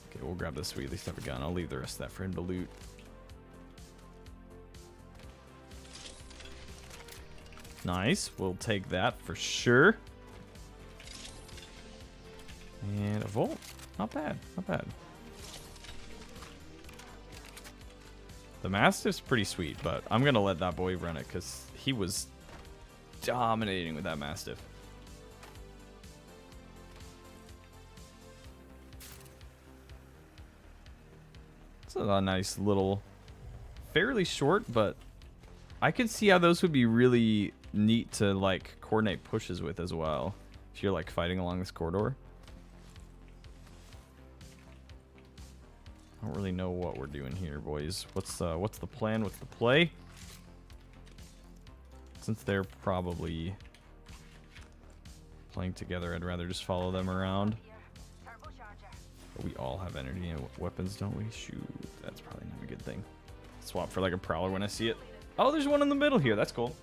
Okay, we'll grab this. We at least have a gun. I'll leave the rest of that for him to loot. Nice. We'll take that for sure. And a Volt. Not bad. Not bad. The Mastiff's pretty sweet, but I'm going to let that boy run it because he was dominating with that Mastiff. It's a nice little, fairly short, but I could see how those would be really neat to like coordinate pushes with as well if you're like fighting along this corridor. I don't really know what we're doing here, boys. What's the plan? What's the play? Since they're probably playing together, I'd rather just follow them around. But we all have energy and weapons, don't we? Shoot, that's probably not a good thing. Swap for like a prowler when I see it. Oh, there's one in the middle here. That's cool.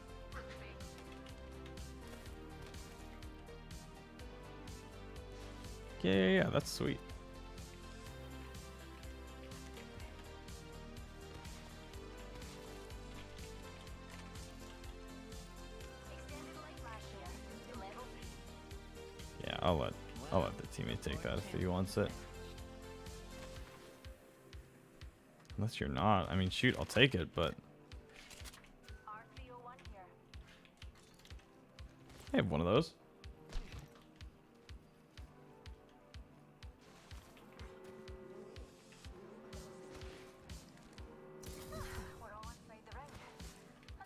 Yeah, that's sweet. Yeah, I'll let the teammate take that if he wants it. Unless you're not. I mean, shoot, I'll take it, but I have one of those.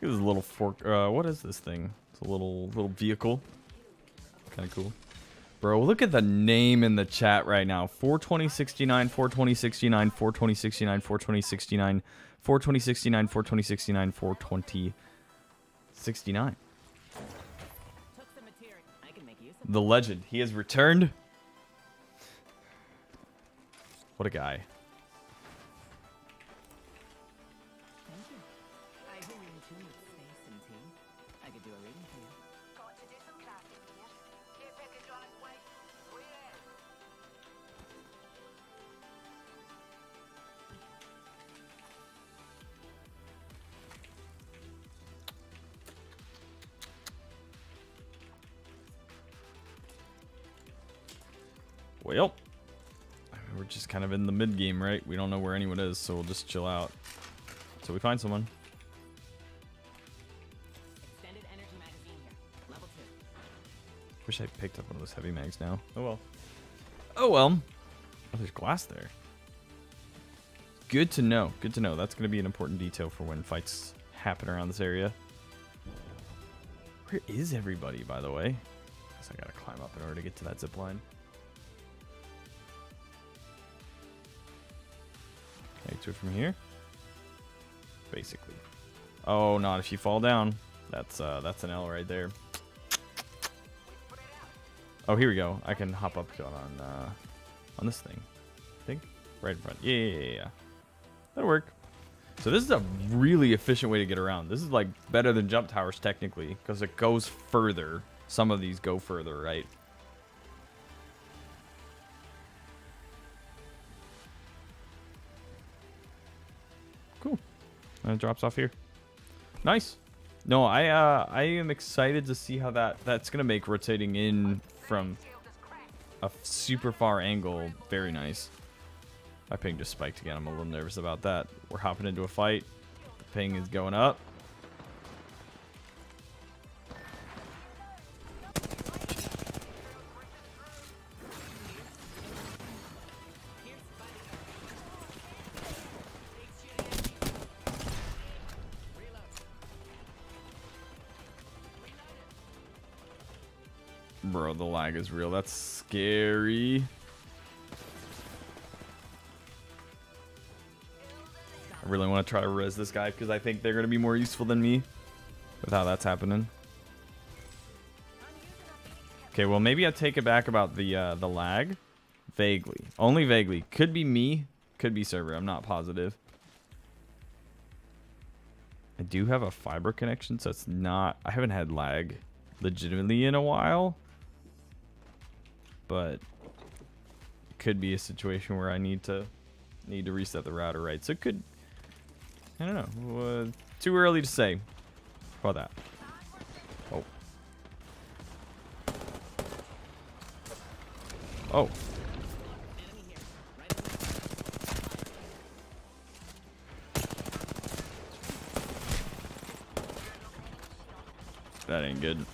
at this little fork. What is this thing? It's a little vehicle. Kind of cool. Bro, look at the name in the chat right now. 42069, 42069, 42069, 42069, 42069, 42069, 42069. Took some material. I can make use of The legend. He has returned. What a guy. Thank you. I hear you're in tune with space and tea. I could do a reading for you. Got to do some crafting here. Care package on its way. Oh yeah. Well, we're just kind of in the mid game, right? We don't know where anyone is, so we'll just chill out. So we find someone. Extended energy magazine here. Level 2. Wish I picked up one of those heavy mags now. Oh well. Oh well. Oh, there's glass there. Good to know. Good to know. That's going to be an important detail for when fights happen around this area. Where is everybody, by the way? Guess I gotta climb up in order to get to that zip line. Okay, to it from here. Basically. Oh, not if you fall down. That's an L right there. Oh, here we go. I can hop up on this thing. I think right in front. Yeah. That'll work. So this is a really efficient way to get around. This is like better than jump towers technically because it goes further. Some of these go further, right? Cool. And it drops off here. Nice. No, I am excited to see how that's gonna make rotating in from a super far angle very nice. My ping just spiked again. I'm a little nervous about that. We're hopping into a fight. The ping is going up. Bro, the lag is real. That's scary. I really want to try to res this guy because I think they're going to be more useful than me with how that's happening. Okay, well, maybe I take it back about the lag. Vaguely. Only vaguely. Could be me. Could be server. I'm not positive. I do have a fiber connection, so it's not... I haven't had lag legitimately in a while. But it could be a situation where I need to reset the router, right? So it could... I don't know. Too early to say about that. Oh. Oh. That ain't good.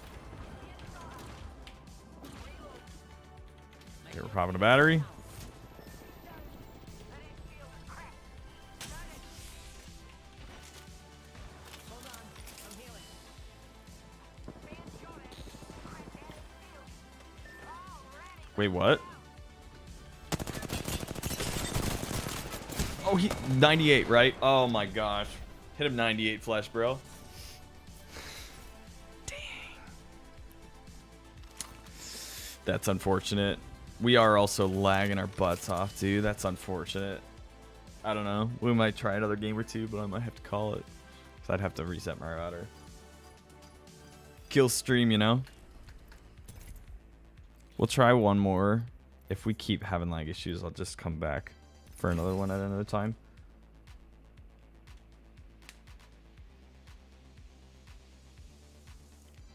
Okay, we're popping a battery. Wait, what? Oh, he 98, right? Oh my gosh. Hit him 98 flesh, bro. Dang. That's unfortunate. We are also lagging our butts off, dude. That's unfortunate. I don't know. We might try another game or two, but I might have to call it. So I'd have to reset my router. Kill stream, you know? We'll try one more. If we keep having lag issues, I'll just come back for another one at another time.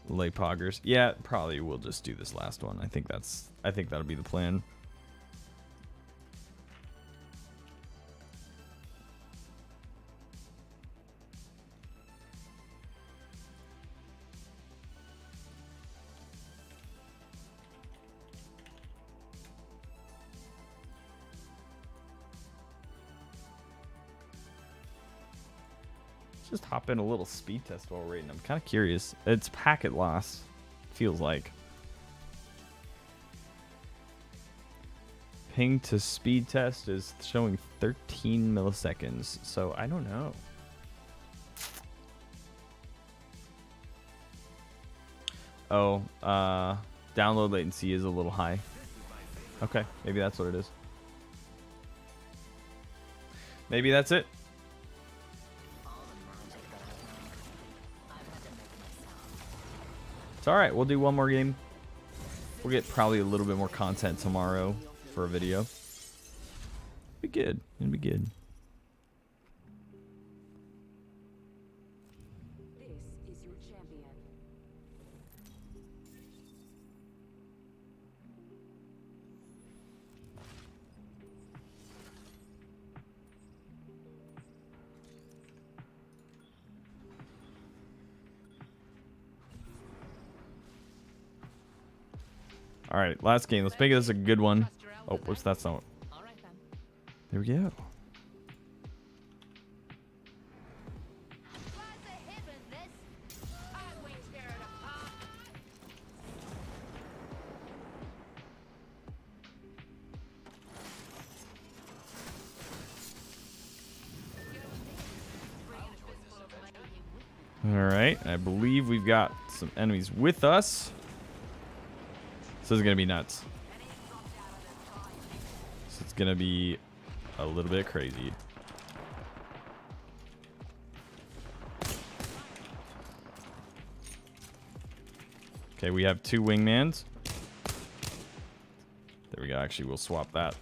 Lay poggers. Yeah, probably we'll just do this last one. I think that'll be the plan. Let's just hop in a little speed test while we're waiting. I'm kind of curious. It's packet loss, feels like. Ping to speed test is showing 13 milliseconds, so I don't know. Oh, download latency is a little high. Okay, maybe that's what it is. Maybe that's it. It's alright, we'll do one more game. We'll get probably a little bit more content tomorrow for a video. Be good. It'll be good. This is your champion. All right, last game. Let's make this a good one. Oh, what's that sound? All right then. There we go. All right, I believe we've got some enemies with us. This is gonna be nuts. So it's gonna be a little bit crazy. Okay, we have 2 wingmans. There we go. Actually, we'll swap that.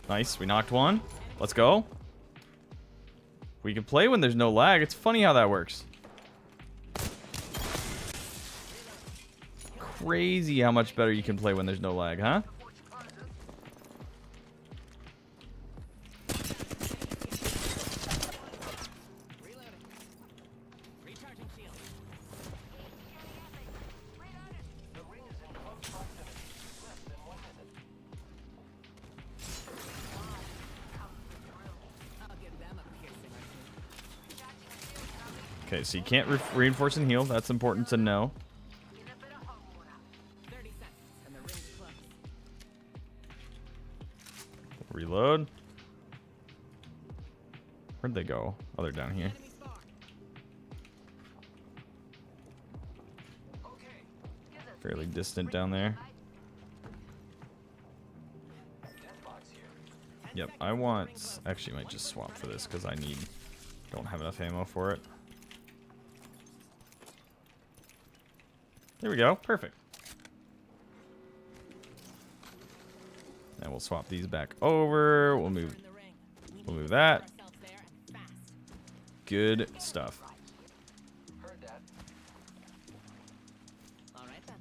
Nice, we knocked one. Let's go. We can play when there's no lag. It's funny how that works. Crazy how much better you can play when there's no lag, huh? Okay, so you can't reinforce and heal. That's important to know. 30 seconds and the ring's close. Reload. Where'd they go? Oh, they're down here. Enemy spawn. Fairly distant down there. Yep, I want... Actually, I might just swap for this because I don't have enough ammo for it. There we go. Perfect. And we'll swap these back over. We'll move that. Ourselves there and fast. Good stuff. All right then.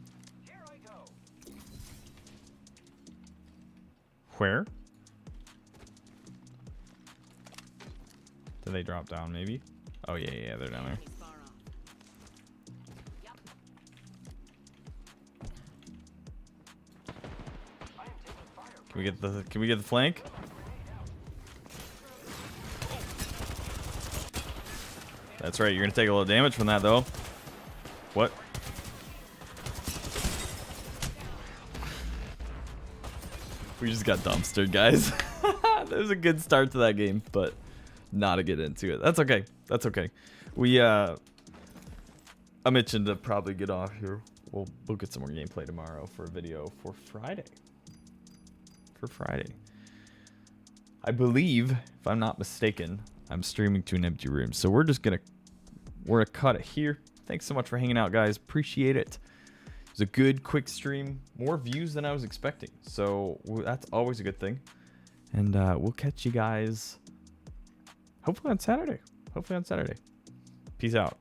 Where? Did they drop down maybe? Oh yeah, they're down there. Enemy's far off. Can we get the flank? That's right, you're gonna take a little damage from that though. What? We just got dumpstered, guys. That was a good start to that game, but not to get into it. That's okay. That's okay. I'm itching to probably get off here. We'll get some more gameplay tomorrow for a video for Friday. I believe, if I'm not mistaken, I'm streaming to an empty room. So we're gonna cut it here. Thanks so much for hanging out, guys. Appreciate it. It was a good, quick stream. More views than I was expecting. So that's always a good thing. And we'll catch you guys hopefully on Saturday. Peace out.